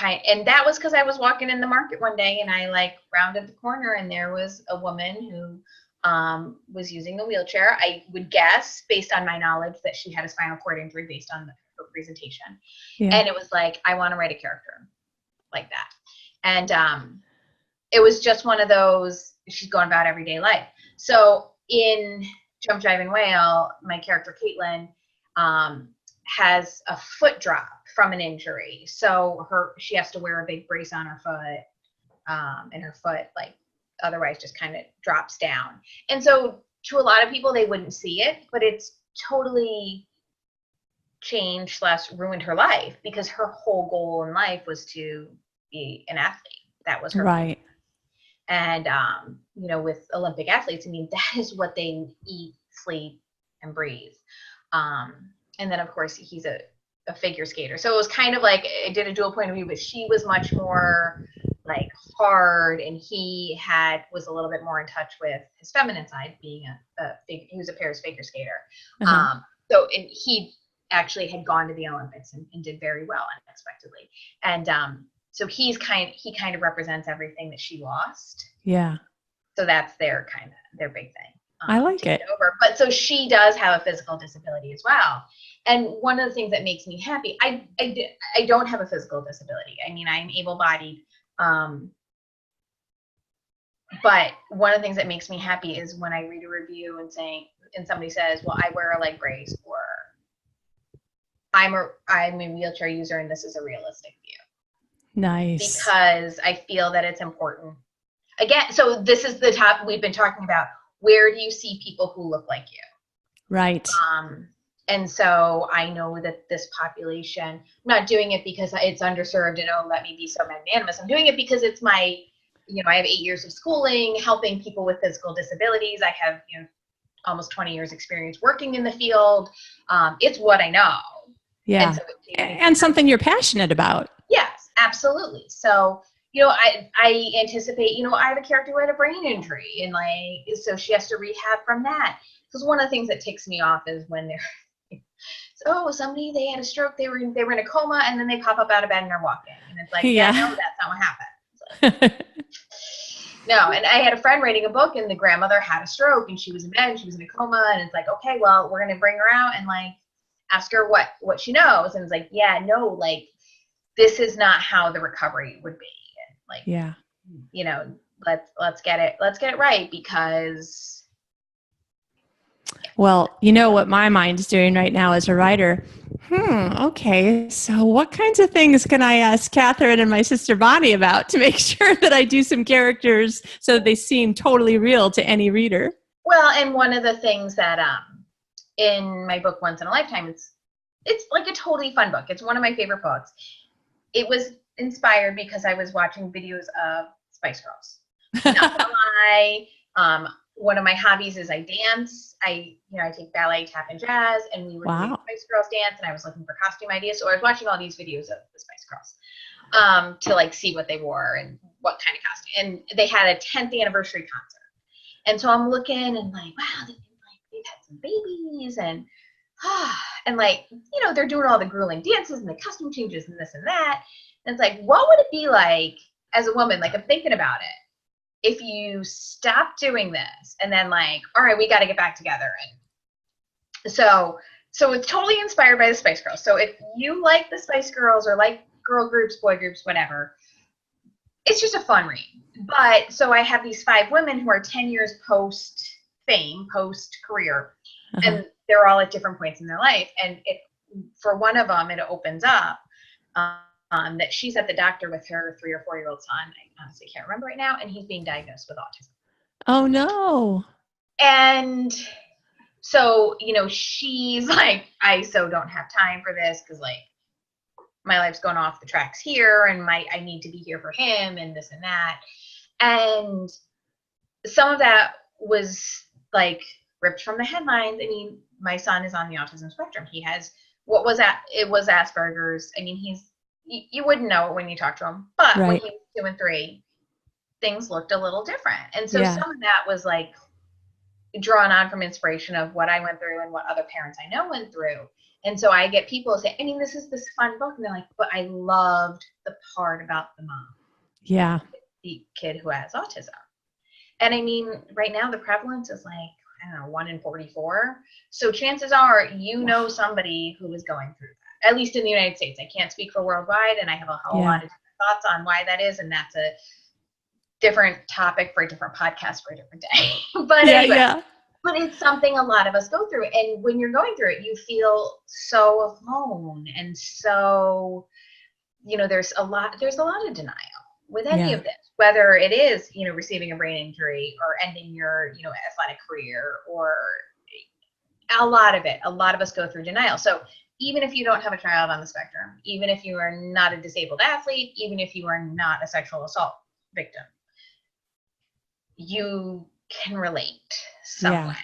and that was because I was walking in the market one day and I rounded the corner and there was a woman who was using a wheelchair. I would guess, based on my knowledge, that she had a spinal cord injury based on her presentation. Yeah. And it was like, I want to write a character like that. And it was just one of those, she's going about everyday life. So in Jump, Drive, and Whale, my character Caitlin has a foot drop from an injury. So she has to wear a big brace on her foot, and her foot otherwise just kind of drops down. And so to a lot of people, they wouldn't see it, but it's totally changed / ruined her life, because her whole goal in life was to be an athlete. That was her right. goal. And with Olympic athletes, I mean, that is what they eat, sleep, and breathe. And then of course he's a figure skater. So it was kind of like, I did a dual point of view, but she was much more like hard, and he was a little bit more in touch with his feminine side, being he was a Paris figure skater. So and he actually had gone to the Olympics and did very well unexpectedly. And so he kind of represents everything that she lost. Yeah. So that's their big thing. I like it. Over. But so she does have a physical disability as well. And one of the things that makes me happy, I don't have a physical disability. I mean, I'm able-bodied. But one of the things that makes me happy is when I read a review and somebody says, well, I wear a leg brace, or I'm a wheelchair user and this is a realistic view. Nice. Because I feel that it's important. Again, so this is the topic we've been talking about. Where do you see people who look like you? Right. And so I know that this population, I'm not doing it because it's underserved and, oh, let me be so magnanimous. I'm doing it because it's I have 8 years of schooling, helping people with physical disabilities. I have, almost 20 years experience working in the field. It's what I know. Yeah. And something you're passionate about. Yes, absolutely. So, I anticipate, I have a character who had a brain injury, and so she has to rehab from that. Because one of the things that ticks me off is when they had a stroke, they were in a coma, and then they pop up out of bed and they're walking. And it's like, no, that's not what happened. No, and I had a friend writing a book, and the grandmother had a stroke, and she was in bed, and she was in a coma, and it's like, okay, well, we're going to bring her out and ask her what she knows. And it's like, yeah, no, this is not how the recovery would be. And let's get it right, because. Well, what my mind's doing right now as a writer. Okay. So what kinds of things can I ask Kathryn and my sister Bonnie about to make sure that I do some characters so that they seem totally real to any reader? Well, and one of the things that in my book, Once in a Lifetime, it's like a totally fun book. It's one of my favorite books. It was inspired because I was watching videos of Spice Girls. Not gonna lie. One of my hobbies is I dance. I take ballet, tap, and jazz, and we were doing Spice Girls dance, and I was looking for costume ideas. So I was watching all these videos of the Spice Girls to see what they wore and what kind of costume. And they had a 10th anniversary concert. And so I'm looking and wow, they've had some babies, and they're doing all the grueling dances and the costume changes and this and that. And it's like, what would it be like as a woman? I'm thinking about it. If you stop doing this and then all right, we got to get back together. And so it's totally inspired by the Spice Girls. So if you like the Spice Girls or like girl groups, boy groups, whatever, it's just a fun read. But so I have these 5 women who are 10 years post-fame, post-career, and they're all at different points in their life. And for one of them, it opens up that she's at the doctor with her 3 or 4-year-old son. I honestly can't remember right now. And he's being diagnosed with autism. Oh, no. And so, she's like, I so don't have time for this because my life's going off the tracks here, and I need to be here for him and this and that. And some of that was ripped from the headlines. I mean, my son is on the autism spectrum. He has it was Asperger's. I mean, you wouldn't know it when you talk to him, but when he was 2 and 3, things looked a little different. And so some of that was drawn on from inspiration of what I went through and what other parents I know went through. And so I get people say, I mean, this is this fun book. And they're like, but I loved the part about the mom. Yeah. The kid who has autism. And I mean, right now the prevalence is 1 in 44. So chances are, somebody who is going through that, at least in the United States. I can't speak for worldwide, and I have a whole lot of different thoughts on why that is. And that's a different topic for a different podcast for a different day. But but it's something a lot of us go through. And when you're going through it, you feel so alone. And so, there's a lot of denial with any of this, whether it is, receiving a brain injury or ending your, athletic career, or a lot of us go through denial. So even if you don't have a child on the spectrum, even if you are not a disabled athlete, even if you are not a sexual assault victim, you can relate somewhat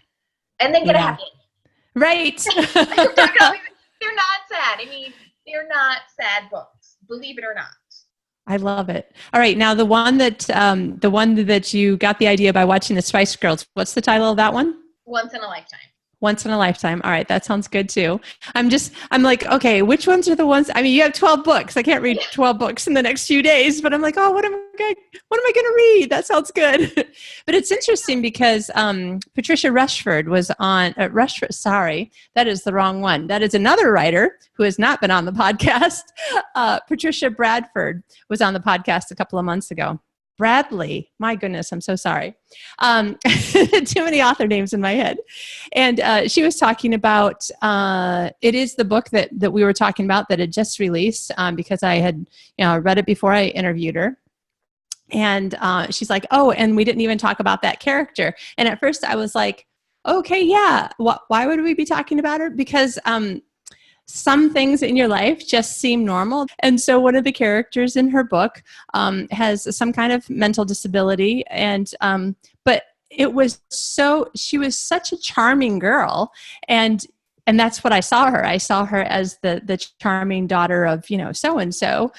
and then get a happy ending. Right. They're not sad. I mean, they're not sad books, believe it or not. I love it. All right. Now the one that you got the idea by watching the Spice Girls, what's the title of that one? Once in a Lifetime. Once in a Lifetime. All right. That sounds good too. I'm like, okay, which ones are the ones? I mean, you have 12 books. I can't read 12 books in the next few days, but I'm like, oh, what am I going to read? That sounds good. But it's interesting because Patricia Rushford was on, sorry, that is the wrong one. That is another writer who has not been on the podcast. Patricia Bradford was on the podcast a couple of months ago. Bradley, my goodness, I'm so sorry. Too many author names in my head. And she was talking about, it is the book that we were talking about that had just released because I had read it before I interviewed her. And she's like, oh, and we didn't even talk about that character. And at first I was like, okay, yeah, why would we be talking about her? Because some things in your life just seem normal. And so one of the characters in her book has some kind of mental disability. And but she was such a charming girl. And that's what I saw her. I saw her as the charming daughter of, so-and-so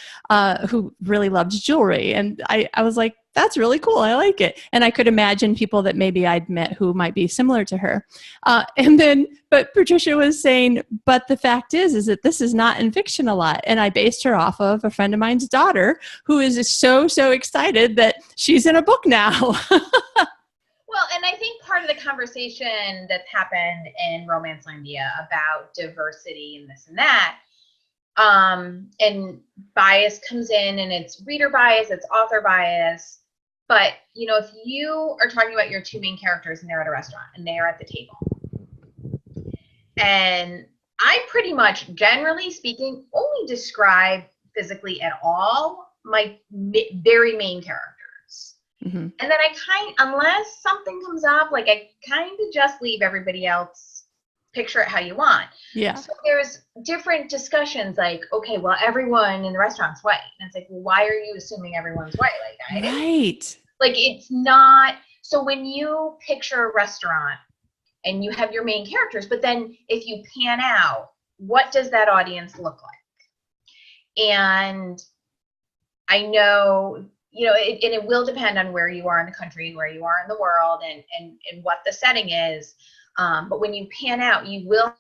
who really loved jewelry. And I was like, that's really cool. I like it. And I could imagine people that maybe I'd met who might be similar to her. But Patricia was saying, but the fact is that this is not in fiction a lot. And I based her off of a friend of mine's daughter who is so excited that she's in a book now. Well, and I think part of the conversation that's happened in Romancelandia about diversity and this and that, and bias comes in, and it's reader bias, it's author bias. But, if you are talking about your two main characters and they're at a restaurant and they are at the table, and I pretty much, generally speaking, only describe physically at all my very main characters. Mm-hmm. And then unless something comes up, like I kind of just leave everybody else, picture it how you want. Yeah. So there's different discussions like, okay, well, everyone in the restaurant's white. And it's like, well, why are you assuming everyone's white? Right. Like, it's not. So when you picture a restaurant and you have your main characters, but then if you pan out, what does that audience look like? And I know, it will depend on where you are in the country and where you are in the world and what the setting is. But when you pan out, you will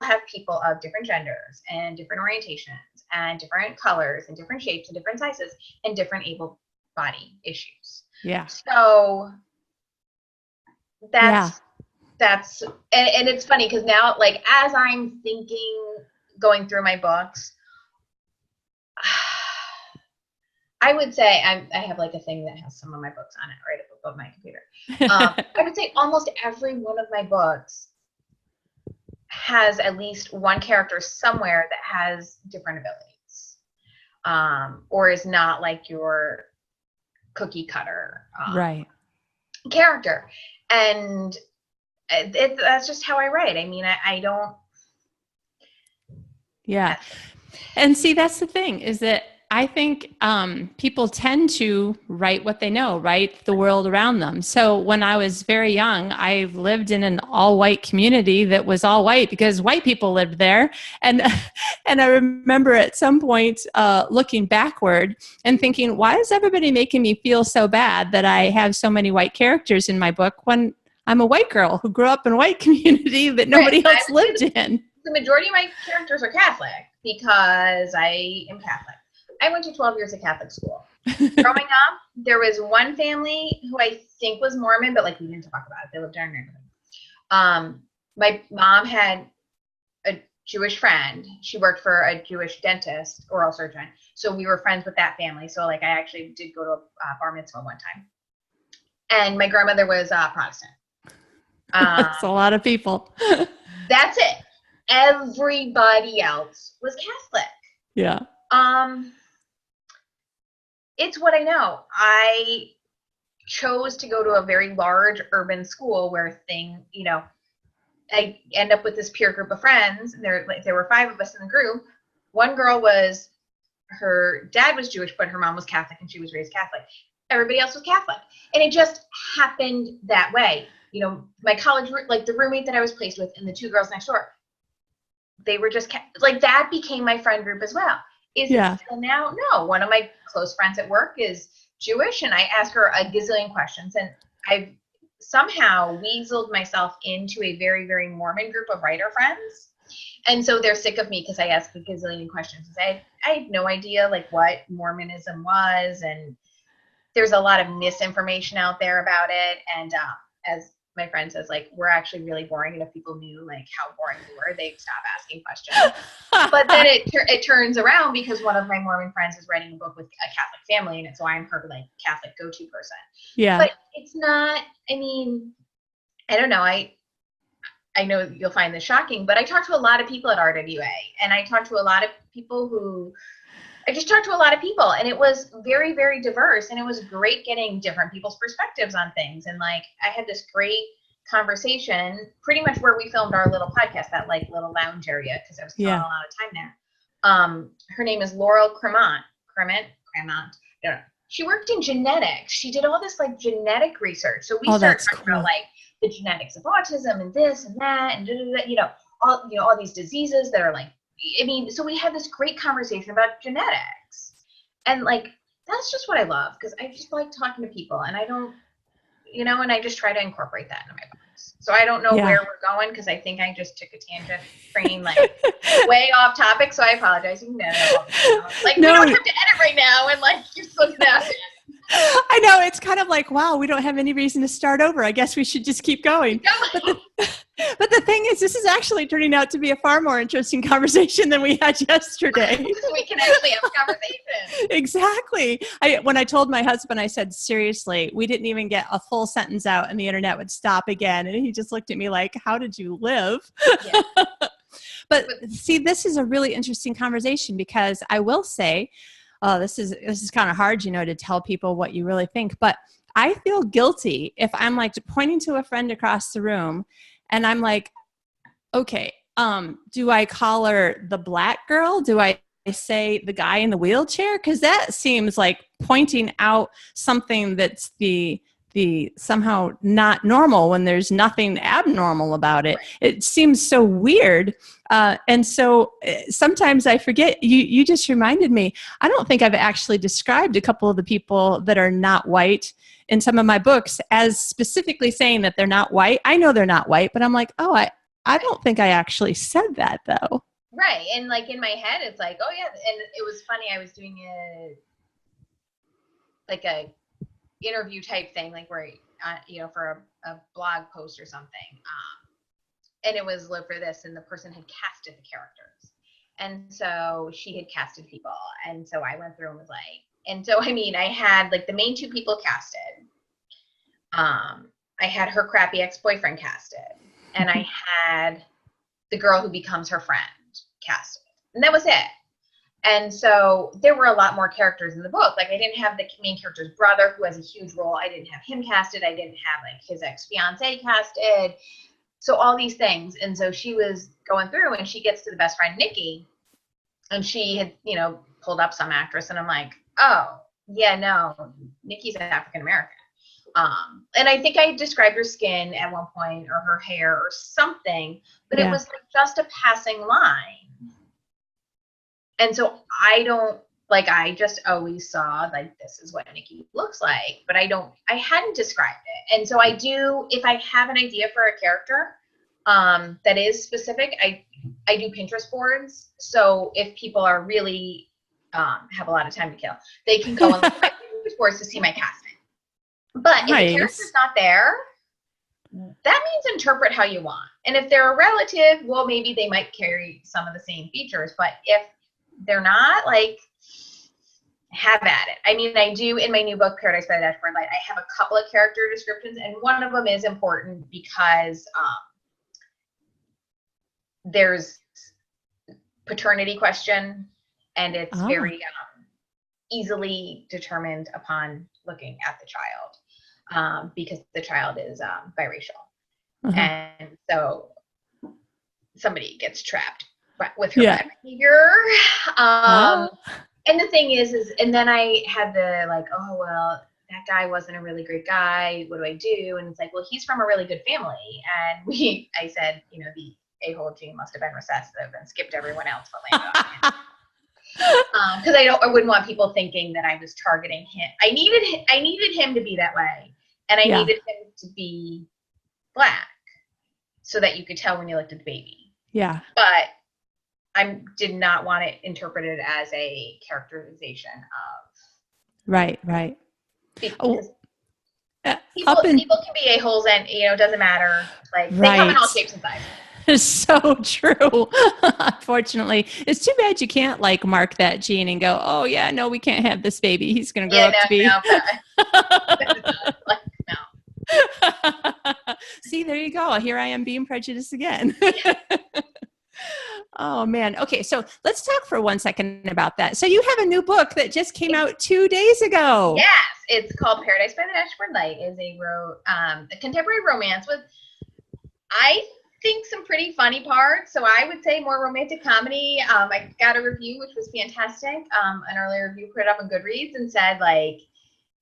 have people of different genders and different orientations and different colors and different shapes and different sizes and different able body issues. Yeah. So that's and it's funny because now, like, as I'm going through my books, I would say I have like a thing that has some of my books on it right up above my computer. I would say almost every one of my books has at least one character somewhere that has different abilities, or is not like your cookie cutter right character. And that's just how I write. I mean, I don't. Yeah. And see, that's the thing, is that I think people tend to write what they know, write the world around them. So when I was very young, I lived in an all-white community that was all white because white people lived there. And I remember at some point looking backward and thinking, why is everybody making me feel so bad that I have so many white characters in my book when I'm a white girl who grew up in a white community that nobody else lived in? The majority of my characters are Catholic because I am Catholic. I went to 12 years of Catholic school. Growing up, there was one family who I think was Mormon, but like we didn't talk about it. They lived in our neighborhood. My mom had a Jewish friend. She worked for a Jewish dentist, oral surgeon. So we were friends with that family. So like I actually did go to a bar mitzvah one time. And my grandmother was Protestant. That's a lot of people. That's it. Everybody else was Catholic. Yeah. It's what I know. I chose to go to a very large urban school where I end up with this peer group of friends. There were 5 of us in the group. One girl her dad was Jewish, but her mom was Catholic and she was raised Catholic. everybody else was Catholic. And it just happened that way. You know, my college, like the roommate that I was placed with and the two girls next door, they were just like, that became my friend group as well. Is it still now? No. One of my close friends at work is Jewish, and I ask her a gazillion questions, and I've somehow weaseled myself into a very, very Mormon group of writer friends. And so they're sick of me because I ask a gazillion questions. I had no idea like what Mormonism was, and there's a lot of misinformation out there about it. And as my friend says, like, we're actually really boring, and if people knew like how boring we were, they'd stop asking questions. But then it turns around because one of my Mormon friends is writing a book with a Catholic family, and so I'm her like Catholic go-to person. Yeah. But it's not, I mean, I don't know. I know you'll find this shocking, but I talked to a lot of people at RWA, and I talked to a lot of people I just talked to a lot of people, and it was very, very diverse, and it was great getting different people's perspectives on things. And like, I had this great conversation pretty much where we filmed our little podcast, that like little lounge area, because I was spending a lot of time there. Her name is Laurel Cremont. I don't know. She worked in genetics. She did all this like genetic research. So we started talking about like the genetics of autism and this and that, and all these diseases that are like, I mean, so we had this great conversation about genetics, and like, that's just what I love, because I just like talking to people, and I don't, and I just try to incorporate that into my books. So I don't know where we're going, because I think I just took a tangent train, like way off topic. So I apologize. You can edit all this. Like, no, we don't have to edit right now, and like, you're supposed to know. I know, it's kind of like, wow, we don't have any reason to start over. I guess we should just keep going. But the thing is, this is actually turning out to be a far more interesting conversation than we had yesterday. We can actually have a conversation. Exactly. When I told my husband, I said, seriously, we didn't even get a full sentence out and the internet would stop again. And he just looked at me like, how did you live? Yeah. But see, this is a really interesting conversation, because I will say, this is kind of hard, to tell people what you really think. But I feel guilty if I'm like pointing to a friend across the room and I'm like, okay, do I call her the black girl? Do I say the guy in the wheelchair? Because that seems like pointing out something that's the somehow not normal when there's nothing abnormal about it. It seems so weird. And so sometimes I forget, you just reminded me, I don't think I've actually described a couple of the people that are not white in some of my books as specifically saying that they're not white. I know they're not white, but I'm like, oh, I don't think I actually said that though. Right. And like in my head, it's like, oh yeah. And it was funny. I was doing a interview type thing, like where, for a blog post or something. And it was Live for This, and the person had casted the characters. And so she had casted people. And so I went through and was like, and so, I mean, I had like the main two people casted. I had her crappy ex-boyfriend casted. And I had the girl who becomes her friend casted. And that was it. And so there were a lot more characters in the book. Like, I didn't have the main character's brother, who has a huge role. I didn't have him casted. I didn't have like his ex-fiance casted. So all these things. And so she was going through, and she gets to the best friend, Nikki, and she had, pulled up some actress, and I'm like, oh yeah, no, Nikki's African-American. And I think I described her skin at one point, or her hair or something, but it was like just a passing line. And so I just always saw like, this is what Nikki looks like, but I hadn't described it. And so I do, if I have an idea for a character that is specific, I do Pinterest boards. So if people are really, have a lot of time to kill, they can go and look at my Pinterest boards to see my casting. But if the character's not there, that means interpret how you want. And if they're a relative, well, maybe they might carry some of the same features. But if they're not, like, have at it. I mean, I do in my new book, Paradise by the Dashboard Light, I have a couple of character descriptions, and one of them is important because there's paternity question, and it's very easily determined upon looking at the child, because the child is biracial. And so somebody gets trapped with her bad behavior. And the thing is, and then I had the like, oh, well, that guy wasn't a really great guy. What do I do? And it's like, well, he's from a really good family. And I said, you know, the a-hole gene must have been recessive and skipped everyone else but landed on him. Because I wouldn't want people thinking that I was targeting him. I needed him to be that way, and I needed him to be black, so that you could tell when you looked at the baby. Yeah. But I did not want it interpreted as a characterization of. Right. Because people can be a-holes, and it doesn't matter. Like they come in all shapes and sizes. It's so true. Unfortunately, it's too bad you can't like mark that gene and go, oh yeah, no, we can't have this baby. He's going to grow up to be. No. See, there you go. Here I am being prejudiced again. Oh man. Okay. So let's talk for 1 second about that. So you have a new book that just came out 2 days ago. Yes. It's called Paradise by the Dashboard Light. It's a contemporary romance with, I think, some pretty funny parts. So I would say more romantic comedy. I got a review, which was fantastic. An earlier review put it up on Goodreads and said, like,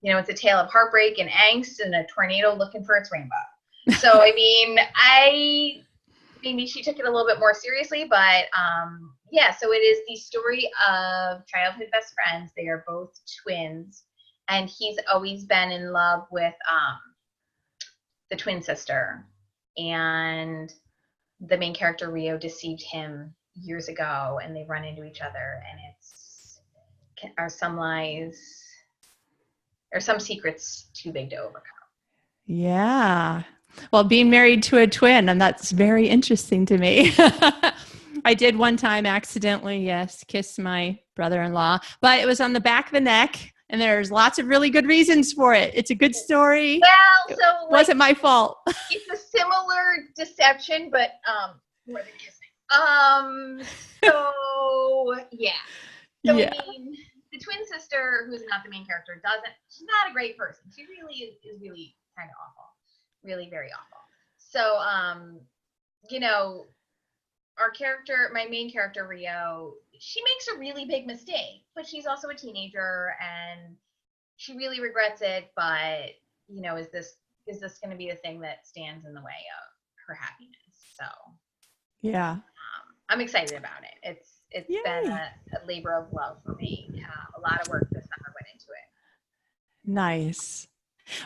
it's a tale of heartbreak and angst and a tornado looking for its rainbow. So, I mean, maybe she took it a little bit more seriously, but so it is the story of childhood best friends. They are both twins, and he's always been in love with the twin sister. And the main character, Rio, deceived him years ago, and they run into each other, and are some lies or some secrets too big to overcome. Yeah. Well, being married to a twin, and that's very interesting to me. I did one time accidentally, kiss my brother-in-law, but it was on the back of the neck, and there's lots of really good reasons for it. It's a good story. Well, so it wasn't my fault. It's a similar deception, but more than kissing. So yeah. So I mean, the twin sister, who's not the main character, she's not a great person. She really is really kind of awful. Really very awful. So our character, my main character, Rio, she makes a really big mistake, but she's also a teenager and she really regrets it. But, is this going to be the thing that stands in the way of her happiness? So, yeah, I'm excited about it. It's been a labor of love for me. A lot of work this summer went into it. Nice.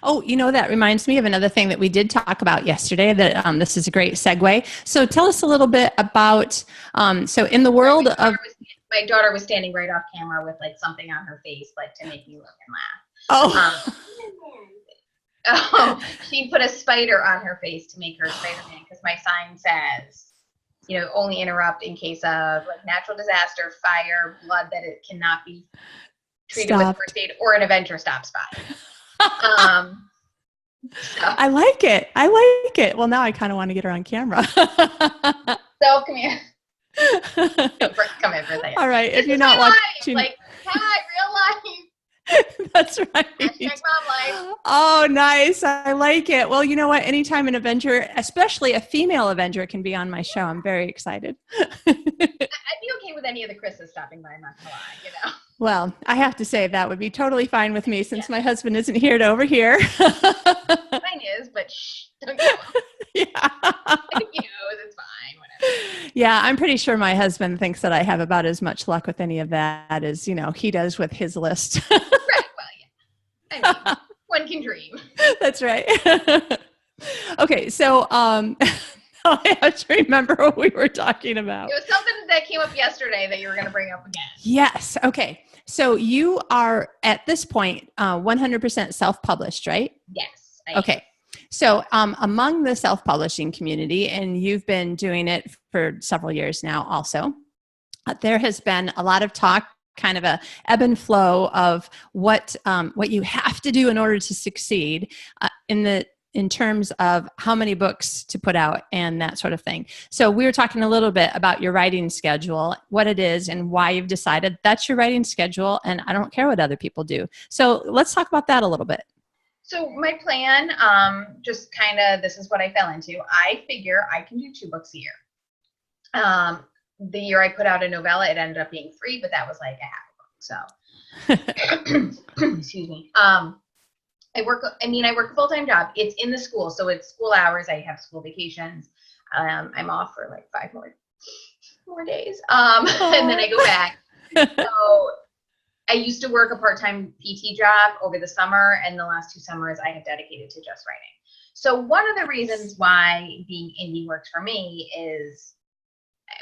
Oh, that reminds me of another thing that we did talk about yesterday that this is a great segue. So tell us a little bit about, so in the world of... My daughter was standing right off camera with like something on her face, like to make me look and laugh. She put a spider on her face to make her Spider-Man because my sign says, only interrupt in case of like natural disaster, fire, blood that it cannot be treated with first aid, or an Avenger stops by. I like it. Well, now I kind of want to get her on camera. So come here. Come in for a second. All right. If you're not watching, like, hi, real life. That's right. #mom life. Oh, nice. I like it. Well, you know what? Anytime an Avenger, especially a female Avenger, can be on my show, I'm very excited. I'd be okay with any of the Chris's stopping by, I'm not gonna lie, Well, I have to say that would be totally fine with me since my husband isn't here to overhear. Mine is, but shh, don't go. Yeah. He knows, it's fine, whatever. Yeah, I'm pretty sure my husband thinks that I have about as much luck with any of that as, he does with his list. Right, well, yeah. I mean, one can dream. That's right. Okay, so I have to remember what we were talking about. It was something that came up yesterday that you were going to bring up again. Yes. Okay. So you are at this point 100% self-published, right? Yes. Okay. So among the self-publishing community, and you've been doing it for several years now also, there has been a lot of talk, kind of a ebb and flow of what you have to do in order to succeed in terms of how many books to put out and that sort of thing. So we were talking a little bit about your writing schedule, what it is and why you've decided that's your writing schedule and I don't care what other people do. So let's talk about that a little bit. So my plan, just kind of, this is what I fell into. I figure I can do 2 books a year. The year I put out a novella, it ended up being 3, but that was like a half a book. So, excuse me. I work a full-time job. It's in the school, so it's school hours. I have school vacations. I'm off for like 5 more days. And then I go back. So I used to work a part-time PT job over the summer, and the last 2 summers I have dedicated to just writing. So one of the reasons why being indie works for me is,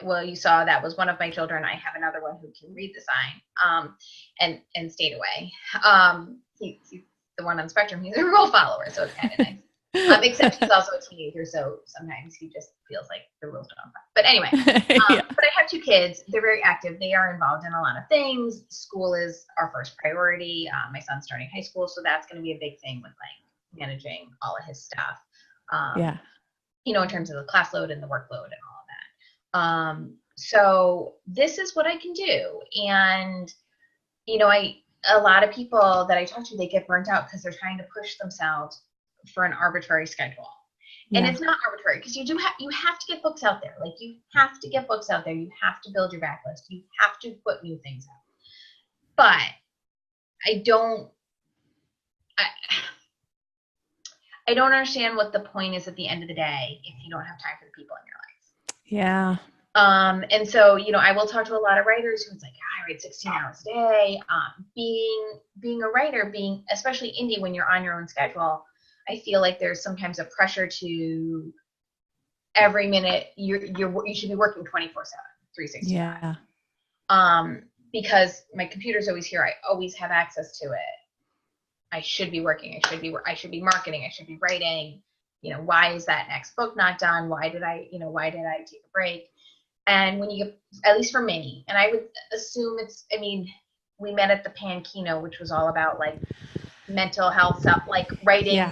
well, you saw that was one of my children. I have another one who can read the sign, and stayed away. He's the one on the spectrum. He's a rule follower, so it's kind of nice. Except he's also a teenager, so sometimes he just feels like the rules don't apply. But anyway, Yeah. but I have 2 kids. They're very active. They are involved in a lot of things. School is our first priority. My son's starting high school, so that's going to be a big thing with like managing all of his stuff. Yeah. You know, in terms of the class load and the workload and all of that. So this is what I can do. And, you know, a lot of people that I talk to, they get burnt out because they're trying to push themselves for an arbitrary schedule. And Yeah. it's not arbitrary, because you have to get books out there. Like, you have to get books out there. You have to build your backlist. You have to put new things out. But I don't understand what the point is at the end of the day if you don't have time for the people in your life. Yeah. And so, you know, I will talk to a lot of writers who's like, I write 16 hours a day. Being a writer, especially indie, when you're on your own schedule, I feel like there's sometimes a pressure to every minute you should be working 24/7, 365. Yeah. Because my computer's always here. I always have access to it. I should be working. I should be marketing. I should be writing. You know, why is that next book not done? Why did I take a break? And when you get, at least for me, and I would assume we met at the Pan Kino, which was all about like mental health stuff, like writing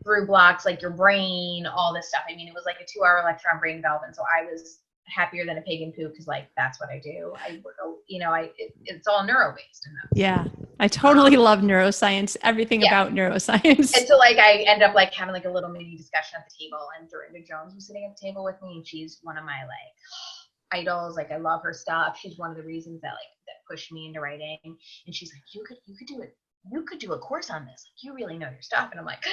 through blocks, like your brain, all this stuff. I mean, it was like a 2-hour lecture on brain development. So I was happier than a pig in poop, because like, that's what I do. It's all neuro-based. Yeah. I totally love neuroscience, everything about neuroscience. And so like, I end up like having like a little mini discussion at the table, and Dorinda Jones was sitting at the table with me, and she's one of my like idols. Like, I love her stuff. She's one of the reasons that pushed me into writing. And she's like, you could do it. You could do a course on this. Like, you really know your stuff. And I'm like,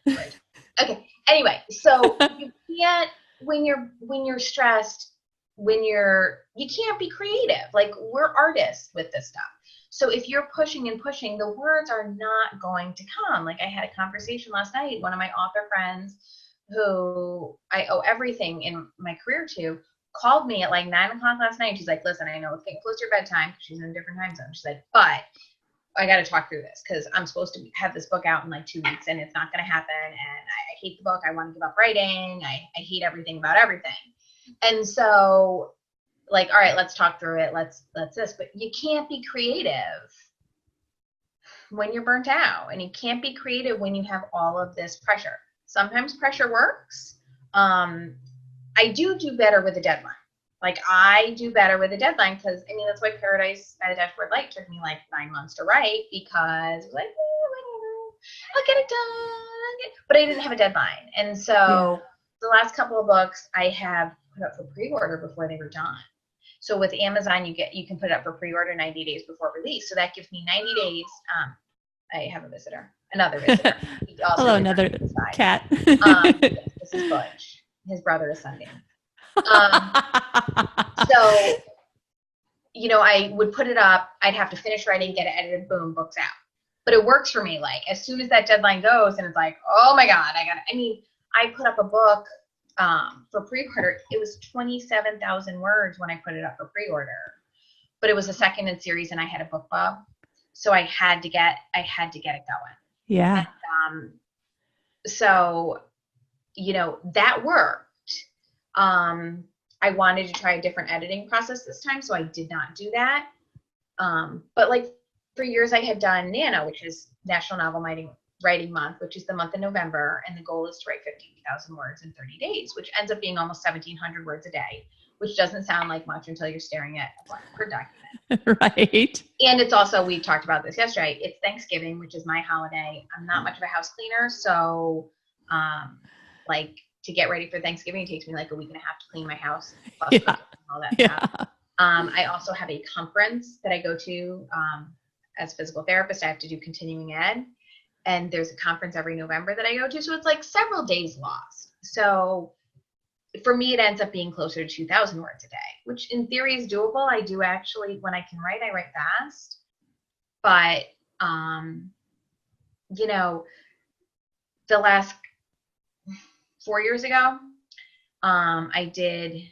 right. Okay. Anyway, so you can't, when you're stressed, you can't be creative. Like, we're artists with this stuff. So if you're pushing and pushing, the words are not going to come. Like, I had a conversation last night, one of my author friends who I owe everything in my career to, called me at like 9 o'clock last night. She's like, listen, I know it's getting close to your bedtime. She's in a different time zone. She's like, but I got to talk through this, because I'm supposed to have this book out in like 2 weeks, and it's not going to happen. And I hate the book. I want to give up writing. I hate everything about everything. And so, like, all right, let's talk through it. Let's this. But you can't be creative when you're burnt out, and you can't be creative when you have all of this pressure. Sometimes pressure works. I do better with a deadline. Like, I do better with a deadline, because that's why Paradise at a Dashboard Light took me like 9 months to write, because it was like, whatever, I'll get it done. But I didn't have a deadline. And so the last couple of books I have put up for pre-order before they were done. So with Amazon, you can put it up for pre-order 90 days before release. So that gives me 90 days. I have another visitor. Hello, another cat. This is Butch. His brother is Sunday. So, I would put it up. I'd have to finish writing, get it edited, boom, book's out. But it works for me. Like, as soon as that deadline goes, and it's like, oh my God, I put up a book for pre-order. It was 27,000 words when I put it up for pre-order, but it was a second in series, and I had a book club, so I had to get it going. Yeah. And, so, that worked. I wanted to try a different editing process this time, so I did not do that. But like, for years I had done NaNo, which is National Novel Writing Month, which is the month of November, and the goal is to write 50,000 words in 30 days, which ends up being almost 1,700 words a day, which doesn't sound like much until you're staring at a blank Word document. Right. And it's also, we talked about this yesterday, it's Thanksgiving, which is my holiday. I'm not much of a house cleaner, so to get ready for Thanksgiving, it takes me like a week and a half to clean my house, plus all that stuff. I also have a conference that I go to as a physical therapist. I have to do continuing ed. and there's a conference every November that I go to. So it's like several days lost. So for me, it ends up being closer to 2,000 words a day, which in theory is doable. I do actually, when I can write, I write fast. But, you know, the last 4 years ago, I did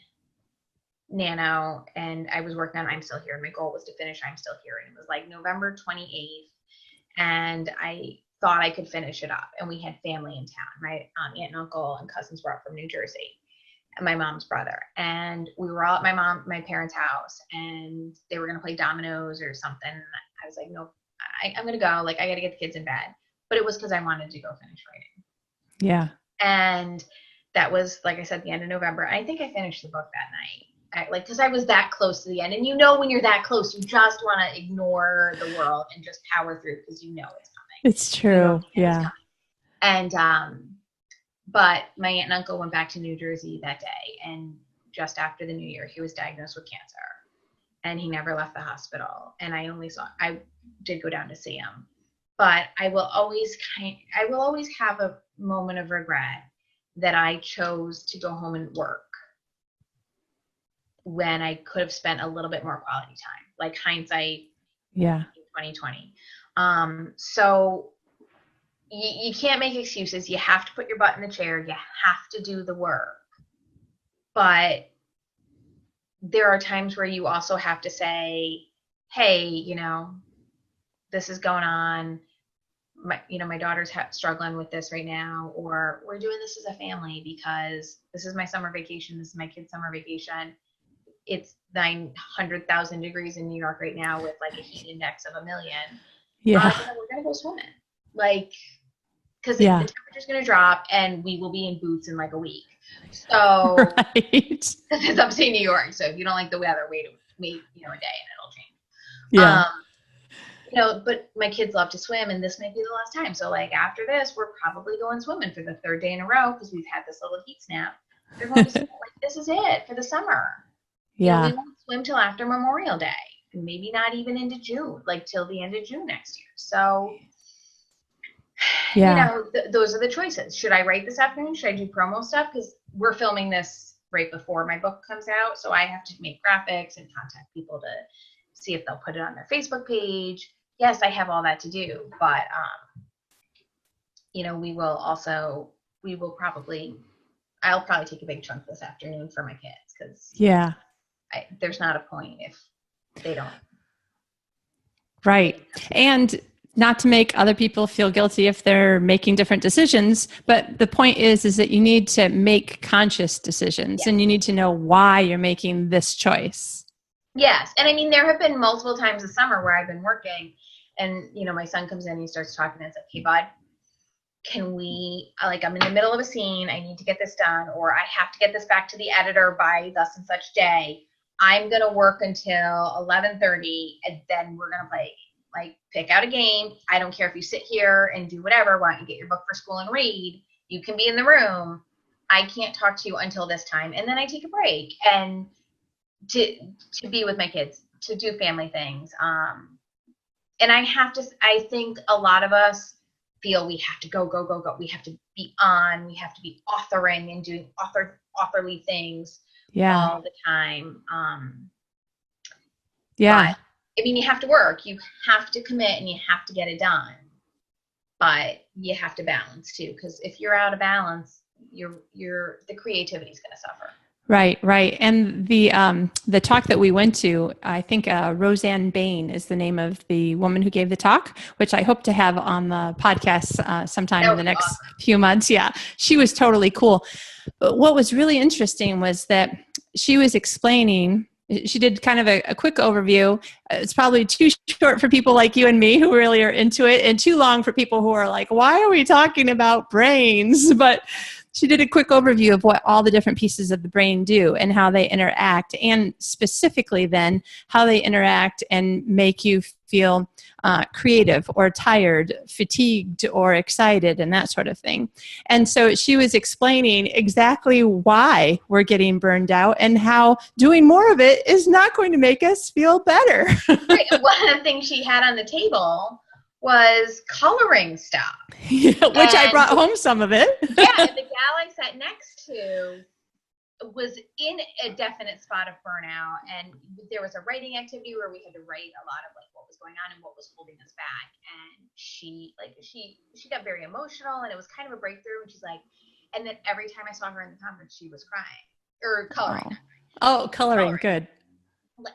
Nano, and I was working on I'm Still Here. And my goal was to finish I'm Still Here. And it was like November 28th. And I thought I could finish it up. And we had family in town. My aunt and uncle and cousins were up from New Jersey, and my mom's brother. And we were all at my parents' house, and they were going to play dominoes or something. I was like, no, I'm going to go. Like, I got to get the kids in bed. But it was because I wanted to go finish writing. Yeah. And that was, like I said, the end of November. I think I finished the book that night. Because I was that close to the end. And you know, when you're that close, you just want to ignore the world and just power through because you know it's coming. It's true. Yeah. And, but my aunt and uncle went back to New Jersey that day. And just after the new year, he was diagnosed with cancer. And he never left the hospital. And I did go down to see him. But I will always have a moment of regret that I chose to go home and work when I could have spent a little bit more quality time, like hindsight, 2020. So you can't make excuses. You have to put your butt in the chair. You have to do the work. But there are times where you also have to say, hey, you know, this is going on. My daughter's struggling with this right now, or we're doing this as a family because this is my summer vacation. This is my kid's summer vacation. It's 900,000 degrees in New York right now with like a heat index of 1 million. Yeah. We're going to go swimming. Like, because Yeah. the temperature's going to drop and we will be in boots in like a week. So, Right. because it's upstate New York. So if you don't like the weather, wait, a day and it'll change. Yeah. But my kids love to swim, and this might be the last time. So like after this, we're probably going swimming for the 3rd day in a row because we've had this little heat snap. They're going to swim. Like, this is it for the summer. Yeah. We won't swim till after Memorial Day, and maybe not even into June, like till the end of June next year. So, those are the choices. Should I write this afternoon? Should I do promo stuff? Because we're filming this right before my book comes out. So I have to make graphics and contact people to see if they'll put it on their Facebook page. Yes, I have all that to do, but, I'll probably take a big chunk this afternoon for my kids because there's not a point if they don't. Right. And not to make other people feel guilty if they're making different decisions, but the point is that you need to make conscious decisions and you need to know why you're making this choice. Yes. And I mean, there have been multiple times this summer where I've been working and, my son comes in and he starts talking and it's like, hey, bud, can we, I'm in the middle of a scene. I need to get this done, or I have to get this back to the editor by thus and such day. I'm going to work until 11:30 and then we're going to play. Like, pick out a game. I don't care if you sit here and do whatever. Why don't you get your book for school and read? You can be in the room. I can't talk to you until this time. And then I take a break and to be with my kids, to do family things. And I think a lot of us feel we have to go. We have to be on. We have to be authoring and doing authorly things all the time. But, you have to work. You have to commit and you have to get it done. But you have to balance too, because if you're out of balance, the creativity is going to suffer. Right. And the talk that we went to, I think Roseanne Bain is the name of the woman who gave the talk, which I hope to have on the podcast sometime in the next few months. Yeah, she was totally cool. But what was really interesting was that she was explaining. She did kind of a quick overview. It's probably too short for people like you and me who really are into it, and too long for people who are like, why are we talking about brains? But she did a quick overview of what all the different pieces of the brain do and how they interact, and specifically then how they interact and make you feel creative or tired, fatigued or excited and that sort of thing. And so she was explaining exactly why we're getting burned out and how doing more of it is not going to make us feel better. Right. One of the things she had on the table was coloring stuff. Which I brought home some of it. Yeah, and the gal I sat next to was in a definite spot of burnout, and there was a writing activity where we had to write a lot of like what was going on and what was holding us back. And she got very emotional, and it was kind of a breakthrough. And she's like, and then every time I saw her in the conference, she was crying or coloring. Oh, coloring. Good.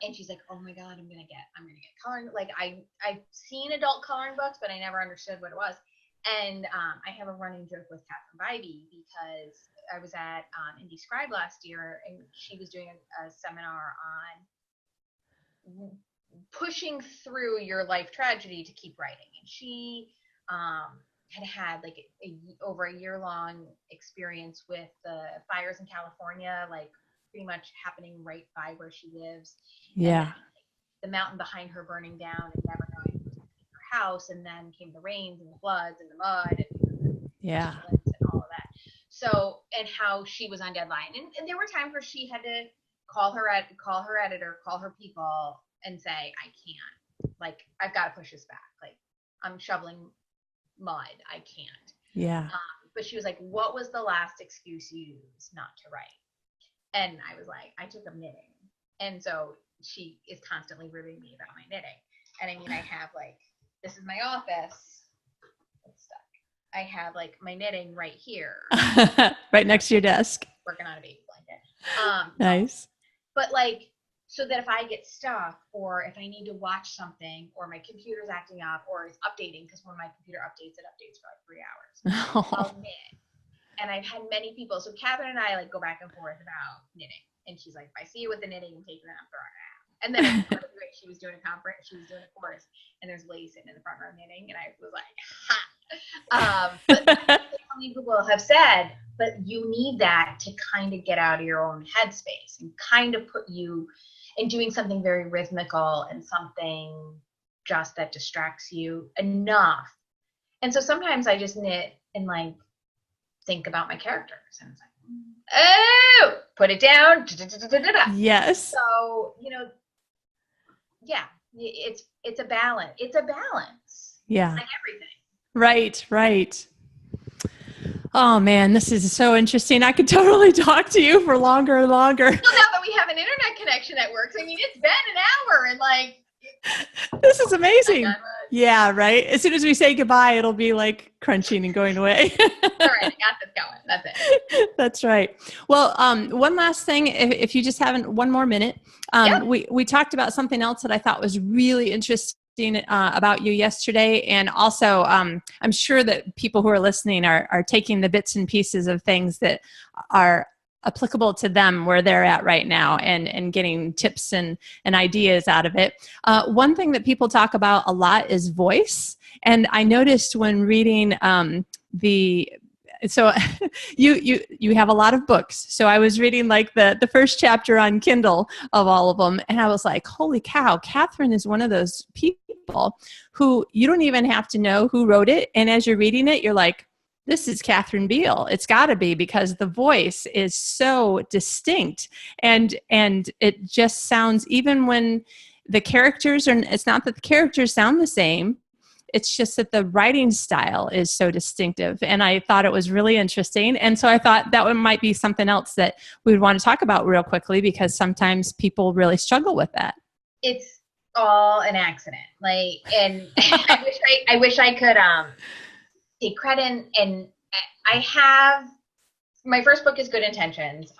And she's like, oh my God, I'm gonna get coloring. Like I've seen adult coloring books, but I never understood what it was. And I have a running joke with Kathryn R Biel because I was at Indie Scribe last year, and she was doing a seminar on pushing through your life tragedy to keep writing. And she had like over a year-long experience with the fires in California, like pretty much happening right by where she lives. Yeah. And then, the mountain behind her burning down and never knowing who was in her house. And then came the rains and the floods and the mud and yeah, and all of that. So, and how she was on deadline. And there were times where she had to call her editor, call her people and say, I can't, like, I've got to push this back. Like, I'm shoveling mud. I can't. Yeah. But she was like, what was the last excuse you used not to write? And I was like, I took up knitting. And so she is constantly ribbing me about my knitting. And I mean, I have like, this is my office. It's stuck. I have like my knitting right here. Right next to your desk. Working on a baby blanket. Nice. But like, so that if I get stuck or if I need to watch something or my computer's acting up or it's updating, because when my computer updates, it updates for like 3 hours. I'll knit. And I've had many people. So Kathryn and I like go back and forth about knitting. And she's like, if I see you with the knitting, I'm taking it, I'm throwing it out. And then she was doing a conference, she was doing a course, and there's Lee sitting in the front row knitting, and I was like, ha. But many people have said, but you need that to kind of get out of your own headspace and kind of put you in doing something very rhythmical and something just that distracts you enough. And so sometimes I just knit and like think about my characters, and it's like, oh, put it down. Yes. So, you know, yeah, it's a balance. It's a balance. Yeah. Like everything. Right. Oh man, this is so interesting. I could totally talk to you for longer and longer. Well, now that we have an internet connection that works, I mean, it's been an hour and like. This is amazing. Yeah, right. As soon as we say goodbye, it'll be like crunching and going away. All right, I got this going. That's it. That's right. Well, one last thing, if you just haven't, one more minute. Yeah. We talked about something else that I thought was really interesting about you yesterday. And also, I'm sure that people who are listening are taking the bits and pieces of things that are applicable to them where they're at right now and getting tips and ideas out of it. One thing that people talk about a lot is voice. And I noticed when reading so you have a lot of books. So I was reading like the first chapter on Kindle of all of them. And I was like, holy cow, Kathryn is one of those people who you don't even have to know who wrote it. And as you're reading it, you're like, this is Kathryn Biel. It's got to be, because the voice is so distinct, and it just sounds, even when the characters are, it's not that the characters sound the same, it's just that the writing style is so distinctive. And I thought it was really interesting. And so I thought that one might be something else that we would want to talk about real quickly, because sometimes people really struggle with that. It's all an accident. Like, and I wish I could, take credit, and I have, my first book is Good Intentions,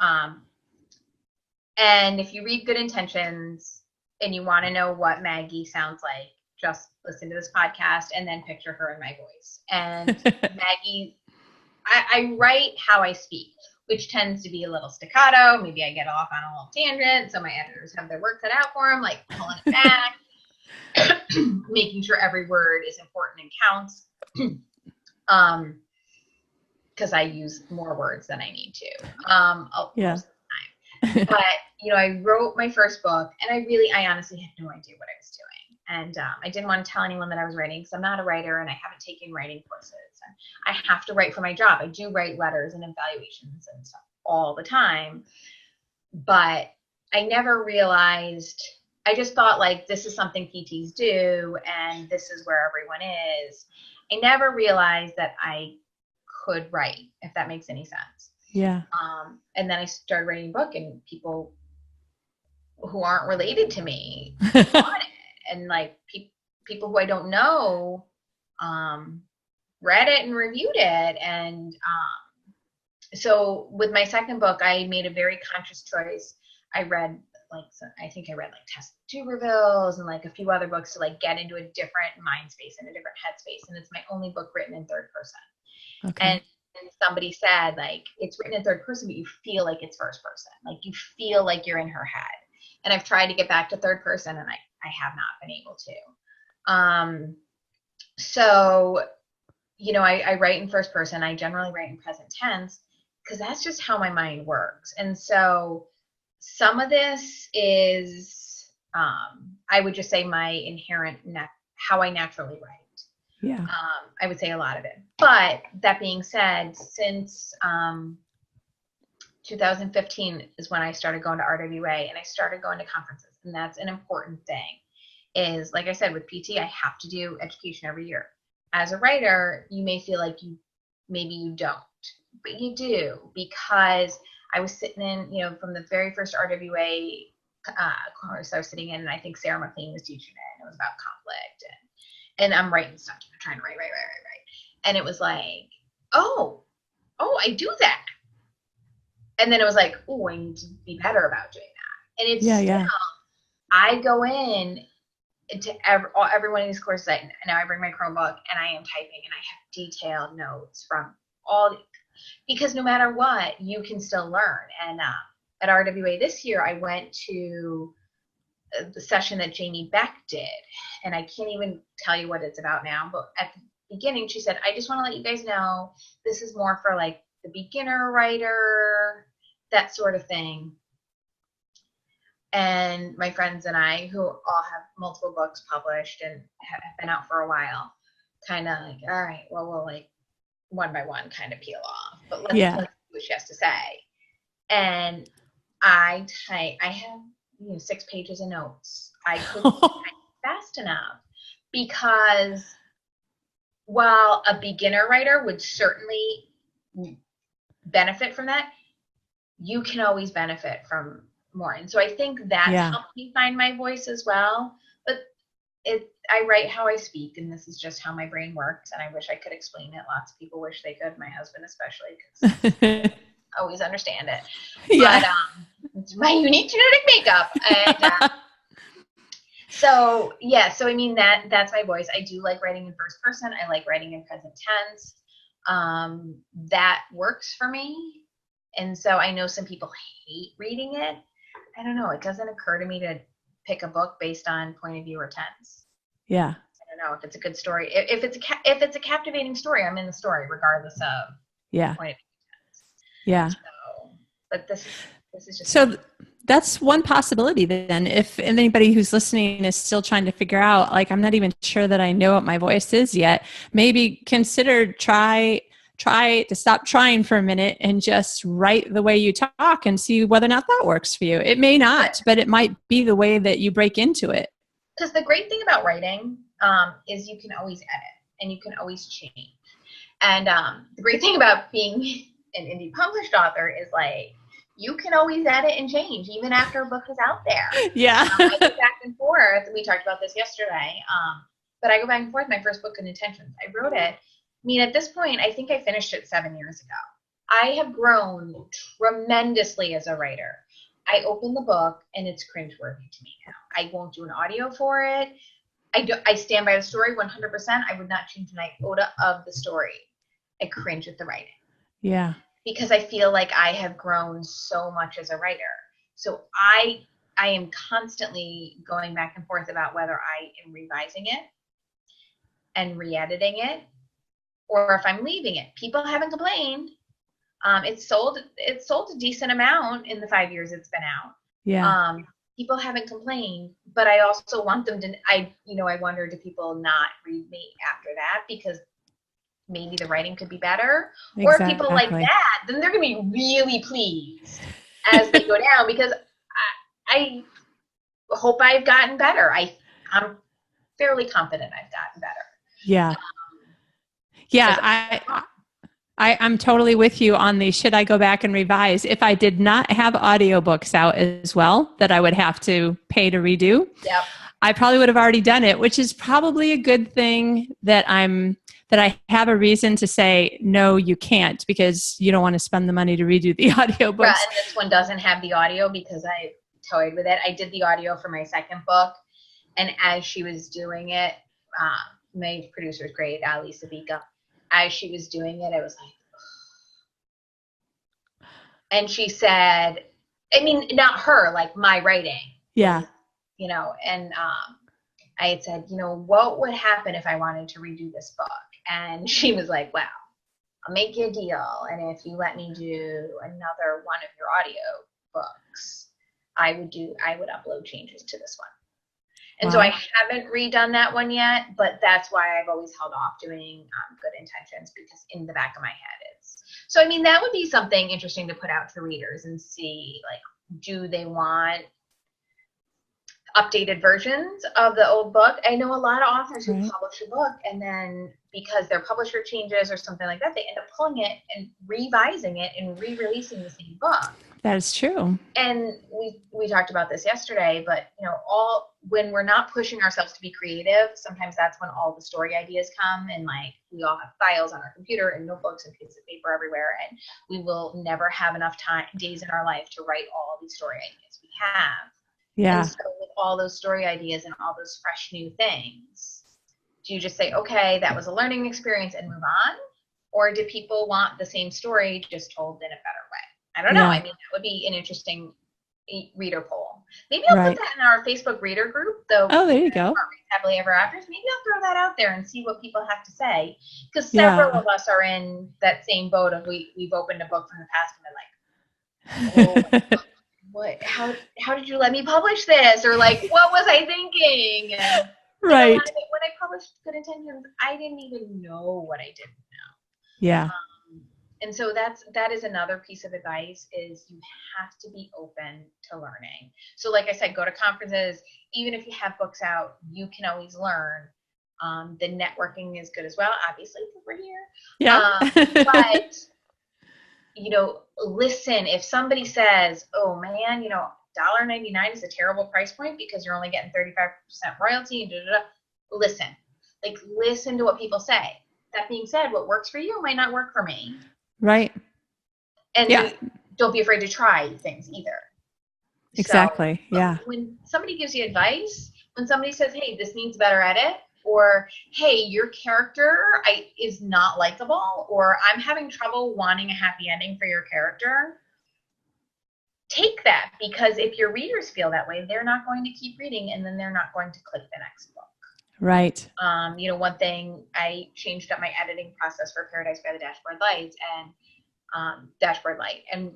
and if you read Good Intentions and you want to know what Maggie sounds like, just listen to this podcast and then picture her in my voice. And Maggie, I write how I speak, which tends to be a little staccato. Maybe I get off on a little tangent, so my editors have their work cut out for them, like pulling it back, making sure every word is important and counts. Because I use more words than I need to. Most of the time. But, you know, I wrote my first book, and I honestly had no idea what I was doing. And I didn't want to tell anyone that I was writing, because I'm not a writer and I haven't taken writing courses. And I have to write for my job. I do write letters and evaluations and stuff all the time. But I never realized I just thought like, this is something PTs do and this is where everyone is. I never realized that I could write, if that makes any sense. Yeah. And then I started writing a book, and people who aren't related to me bought it. And like people who I don't know read it and reviewed it. And so with my second book, I made a very conscious choice. I read I think I read like Tess Tuberville's and like a few other books to like get into a different mind space and a different headspace. And it's my only book written in third person. Okay. And somebody said like, it's written in third person, but you feel like it's first person. Like you feel like you're in her head. And I've tried to get back to third person, and I have not been able to. So, you know, I write in first person. I generally write in present tense because that's just how my mind works. And so some of this is, I would just say my inherent, how I naturally write. Yeah. I would say a lot of it. But that being said, since 2015 is when I started going to RWA, and I started going to conferences. And that's an important thing is, like I said, with PT, I have to do education every year. As a writer, you may feel like maybe you don't, but you do, because I was sitting in, you know, from the very first RWA course I was sitting in, and I think Sarah McLean was teaching it, and it was about conflict, and I'm writing stuff, trying to write. And it was like, oh, I do that. And then it was like, oh, I need to be better about doing that. And it's still, I go in to every one of these courses. Now I bring my Chromebook, and I am typing, and I have detailed notes from because no matter what, you can still learn. And at RWA this year, I went to the session that Jamie Beck did, and I can't even tell you what it's about now, but at the beginning she said, I just want to let you guys know this is more for like the beginner writer, that sort of thing. And my friends and I, who all have multiple books published and have been out for a while, kind of like, all right, well, we'll like one by one kind of peel off, but let's see what she has to say. And I have 6 pages of notes. I couldn't type fast enough, because while a beginner writer would certainly benefit from that, you can always benefit from more. And so I think that helped me find my voice as well. But I write how I speak, and this is just how my brain works. And I wish I could explain it. Lots of people wish they could, my husband especially, because I always understand it. Yeah. But it's my unique genetic makeup. And so I mean, that's my voice. I do like writing in first person. I like writing in present tense. That works for me. And so I know some people hate reading it. I don't know. It doesn't occur to me to pick a book based on point of view or tense. Yeah. I don't know if it's a good story. If it's a captivating story, I'm in the story regardless of point of view. Yeah. So, but this is just so. That's one possibility then. If anybody who's listening is still trying to figure out, like, I'm not even sure that I know what my voice is yet, maybe consider try to stop trying for a minute and just write the way you talk and see whether or not that works for you. It may not, but it might be the way that you break into it. Because the great thing about writing is you can always edit and you can always change. And the great thing about being an indie published author is like, you can always edit and change even after a book is out there. Yeah. I go back and forth. We talked about this yesterday. But I go back and forth. My first book, Good Intentions, I wrote it. I mean, at this point, I think I finished it 7 years ago. I have grown tremendously as a writer. I open the book and it's cringeworthy to me now. I won't do an audio for it. I stand by the story 100%. I would not change an iota of the story. I cringe at the writing. Yeah. Because I feel like I have grown so much as a writer. So I am constantly going back and forth about whether I am revising it and re-editing it, or if I'm leaving it. People haven't complained. It's sold a decent amount in the 5 years it's been out. Yeah. People haven't complained, but I also want them to, I wonder, do people not read me after that because maybe the writing could be better? Exactly. Or if people like that, then they're going to be really pleased as they go down, because hope I've gotten better. I'm fairly confident I've gotten better. Yeah. I'm totally with you on the should I go back and revise. If I did not have audiobooks out as well that I would have to pay to redo, yep. I probably would have already done it, which is probably a good thing that I have a reason to say, no, you can't, because you don't want to spend the money to redo the audiobooks. Right, and this one doesn't have the audio because I toyed with it. I did the audio for my second book, and as she was doing it, my producer is great, Lisa Vika. As she was doing it, I was like, ugh. And she said, I mean, not her, like my writing. Yeah. You know, and I had said, you know, what would happen if I wanted to redo this book? And she was like, well, I'll make you a deal. And if you let me do another one of your audio books, I would upload changes to this one. And so I haven't redone that one yet, but that's why I've always held off doing Good Intentions, because in the back of my head it's, so I mean, that would be something interesting to put out to readers and see, like, do they want updated versions of the old book? I know a lot of authors who publish a book, and then because their publisher changes or something like that, they end up pulling it and revising it and re-releasing the same book. That is true. And we talked about this yesterday, but you know, when we're not pushing ourselves to be creative, sometimes that's when all the story ideas come, and like we all have files on our computer and notebooks and pieces of paper everywhere, and we will never have enough days in our life to write all these story ideas we have. Yeah. And so with all those story ideas and all those fresh new things, do you just say, okay, that was a learning experience and move on? Or do people want the same story just told in a better way? I don't know. I mean, that would be an interesting reader poll. Maybe I'll put that in our Facebook reader group, though. Oh, there you go. Happily Ever Afters. Maybe I'll throw that out there and see what people have to say. Because several of us are in that same boat of we've opened a book from the past and been like, oh, what? How did you let me publish this? Or like, what was I thinking? And right. When I published Good Intentions, I didn't even know what I didn't know. Yeah. And so that is another piece of advice, is you have to be open to learning. So like I said, go to conferences. Even if you have books out, you can always learn. The networking is good as well, obviously, because we're here. Yeah. But, you know, listen, if somebody says, oh man, you know, $1.99 is a terrible price point because you're only getting 35% royalty, and listen to what people say. That being said, what works for you might not work for me. Right. And don't be afraid to try things either. Exactly. So, when somebody gives you advice, when somebody says, hey, this needs a better edit, or hey, your character is not likable, or I'm having trouble wanting a happy ending for your character, take that, because if your readers feel that way, they're not going to keep reading, and then they're not going to click the next book. Right. You know, one thing, I changed up my editing process for Paradise by the Dashboard Light and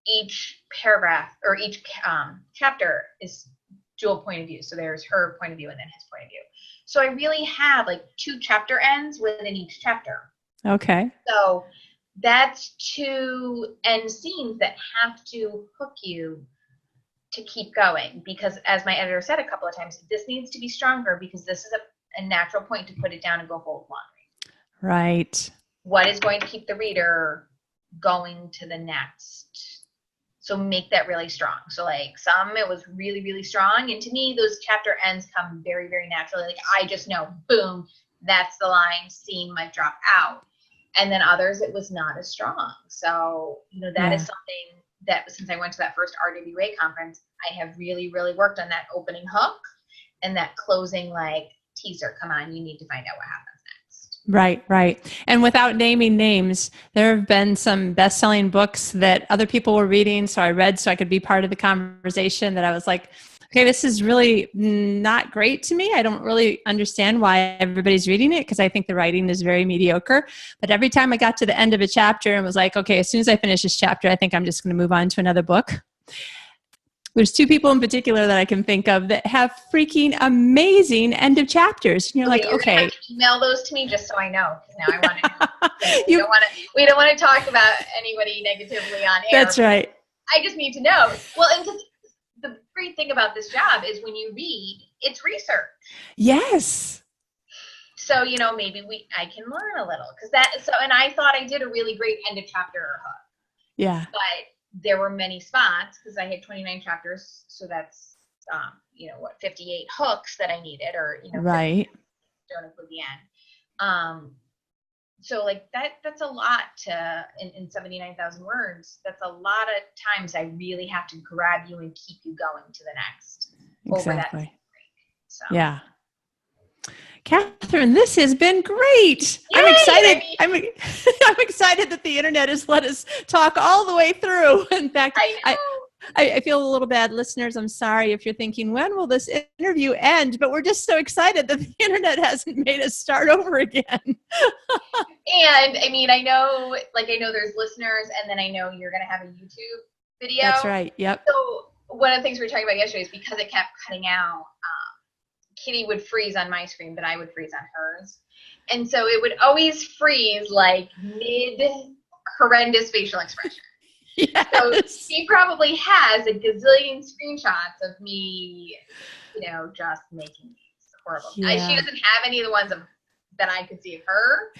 each paragraph or each chapter is dual point of view. So there's her point of view and then his point of view. So I really have like 2 chapter ends within each chapter. Okay. So that's 2 end scenes that have to hook you to keep going, because as my editor said a couple of times, this needs to be stronger because this is a natural point to put it down and go fold laundry. Right. What is going to keep the reader going to the next? So make that really strong. So like it was really, really strong. And to me, those chapter ends come very, very naturally. Like I just know, boom, that's the line, scene might drop out. And then others, it was not as strong. So, you know, that is something that since I went to that first RWA conference, I have really, really worked on that opening hook and that closing like teaser. Come on, you need to find out what happens next. Right, right. And without naming names, there have been some best-selling books that other people were reading, so I read so I could be part of the conversation, that I was like, okay, this is really not great to me. I don't really understand why everybody's reading it because I think the writing is very mediocre. But every time I got to the end of a chapter and was like, okay, as soon as I finish this chapter, I think I'm just going to move on to another book. There's 2 people in particular that I can think of that have freaking amazing end of chapters. And you're like, okay. Have to email those to me just so I know. Because now I want to. We don't want to talk about anybody negatively on air. That's right. I just need to know. Well, and because the great thing about this job is when you read, it's research. Yes. So, maybe I can learn a little and I thought I did a really great end of chapter hook. Yeah. But there were many spots because I had 29 chapters. So that's, 58 hooks that I needed right. Don't include the end. So like that's a lot in 79,000 words. That's a lot of times I really have to grab you and keep you going to the next. Exactly. Over that so. Yeah. Kathryn, this has been great. Yay! I'm excited. I'm excited that the internet has let us talk all the way through. In fact, I feel a little bad, listeners. I'm sorry if you're thinking, when will this interview end? But we're just so excited that the internet hasn't made us start over again. And I know there's listeners, and then I know you're going to have a YouTube video. That's right. Yep. So one of the things we were talking about yesterday is because it kept cutting out, Kitty would freeze on my screen, but I would freeze on hers. And so it would always freeze like mid horrendous facial expression. Yes. So she probably has a gazillion screenshots of me, just making these horrible. Yeah. She doesn't have any of the ones that I could see of her.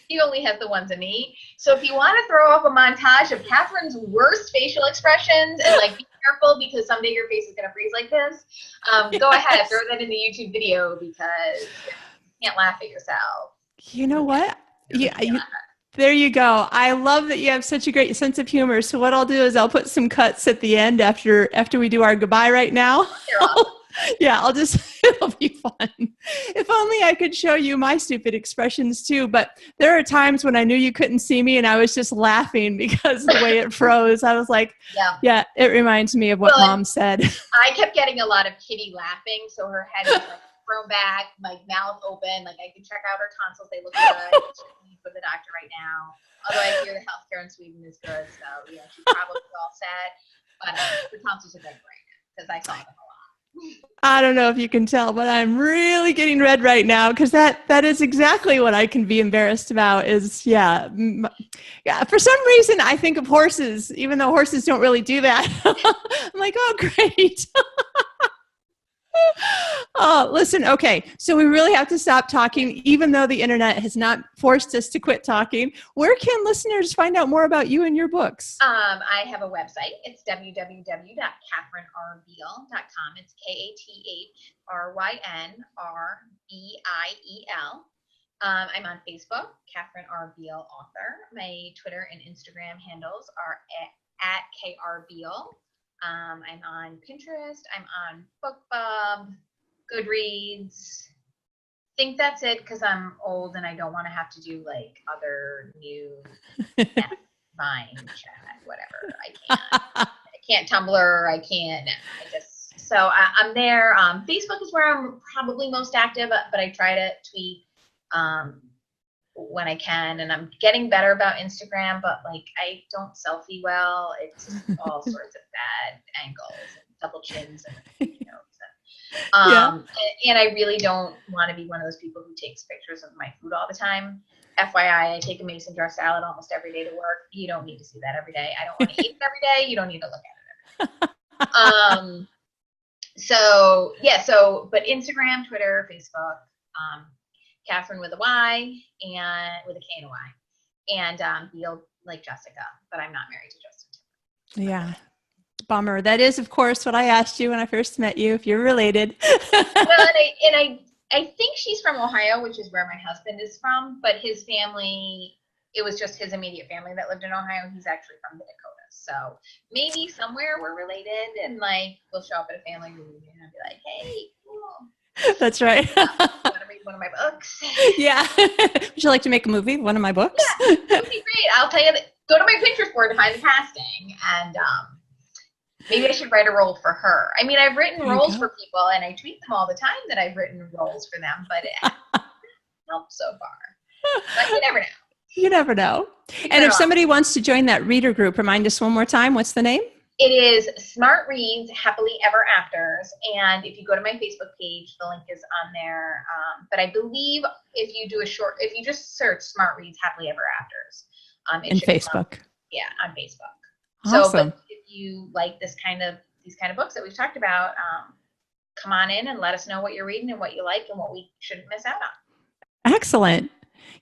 She only has the ones of me. So if you want to throw up a montage of Kathryn's worst facial expressions and be careful because someday your face is going to freeze like this, go ahead, throw that in the YouTube video because you can't laugh at yourself. You know what? Yeah. There you go. I love that you have such a great sense of humor. So what I'll do is I'll put some cuts at the end after we do our goodbye right now. Yeah, it'll be fun. If only I could show you my stupid expressions too, but there are times when I knew you couldn't see me and I was just laughing because the way it froze. I was like, yeah, it reminds me of what Mom said. I kept getting a lot of Kitty laughing, so her head was thrown back, mouth open, I could check out her tonsils, they look good. She's with the doctor right now. Although I hear the healthcare in Sweden is good, so she's probably all set. But the tonsils are good right now because I saw them a lot. I don't know if you can tell, but I'm really getting red right now because that is exactly what I can be embarrassed about is, for some reason I think of horses, even though horses don't really do that. I'm like, oh, great. Oh, listen, okay. So we really have to stop talking, even though the internet has not forced us to quit talking. Where can listeners find out more about you and your books? I have a website. It's www.kathrynrbiel.com. It's KATHRYNRBIEL. I'm on Facebook, Kathryn R Biel author. My Twitter and Instagram handles are at KRBiel. I'm on Pinterest. I'm on BookBub, Goodreads. I think that's it because I'm old and I don't want to have to do other new Vine chat, whatever. I can't Tumblr. I can't. So I'm there. Facebook is where I'm probably most active, but I try to tweet when I can, and I'm getting better about Instagram, but I don't selfie well. It's all sorts of bad angles and double chins and and I really don't want to be one of those people who takes pictures of my food all the time. FYI, I take a mason jar salad almost every day to work. You don't need to see that every day. I don't want to eat it every day. You don't need to look at it every day. But Instagram, Twitter, Facebook, Kathryn with a Y and with a K and a Y, and Biel like Jessica, but I'm not married to Justin. Yeah, bummer. That is, of course, what I asked you when I first met you, if you're related. Well, and I think she's from Ohio, which is where my husband is from, but his family, it was just his immediate family that lived in Ohio. He's actually from the Dakotas, so maybe somewhere we're related, and we'll show up at a family reunion and be like, "Hey, cool." That's right. Want to read one of my books? Yeah. Would you like to make a movie? One of my books? Yeah, it would be great. I'll tell you that. Go to my Pinterest board to find the casting, and maybe I should write a role for her. I've written roles for people, and I tweet them all the time that I've written roles for them, but it hasn't helped so far. But you never know. You never know. And if somebody wants to join that reader group, remind us one more time. What's the name? It is Smart Reads Happily Ever Afters, and if you go to my Facebook page, the link is on there. But I believe if you just search Smart Reads Happily Ever Afters, in Facebook. On Facebook. Awesome. So, but if you like this kind of these kind of books that we've talked about, come on in and let us know what you're reading and what you like and what we shouldn't miss out on. Excellent.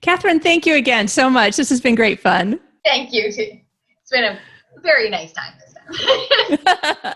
Kathryn, thank you again so much. This has been great fun. Thank you too. It's been a very nice time this time.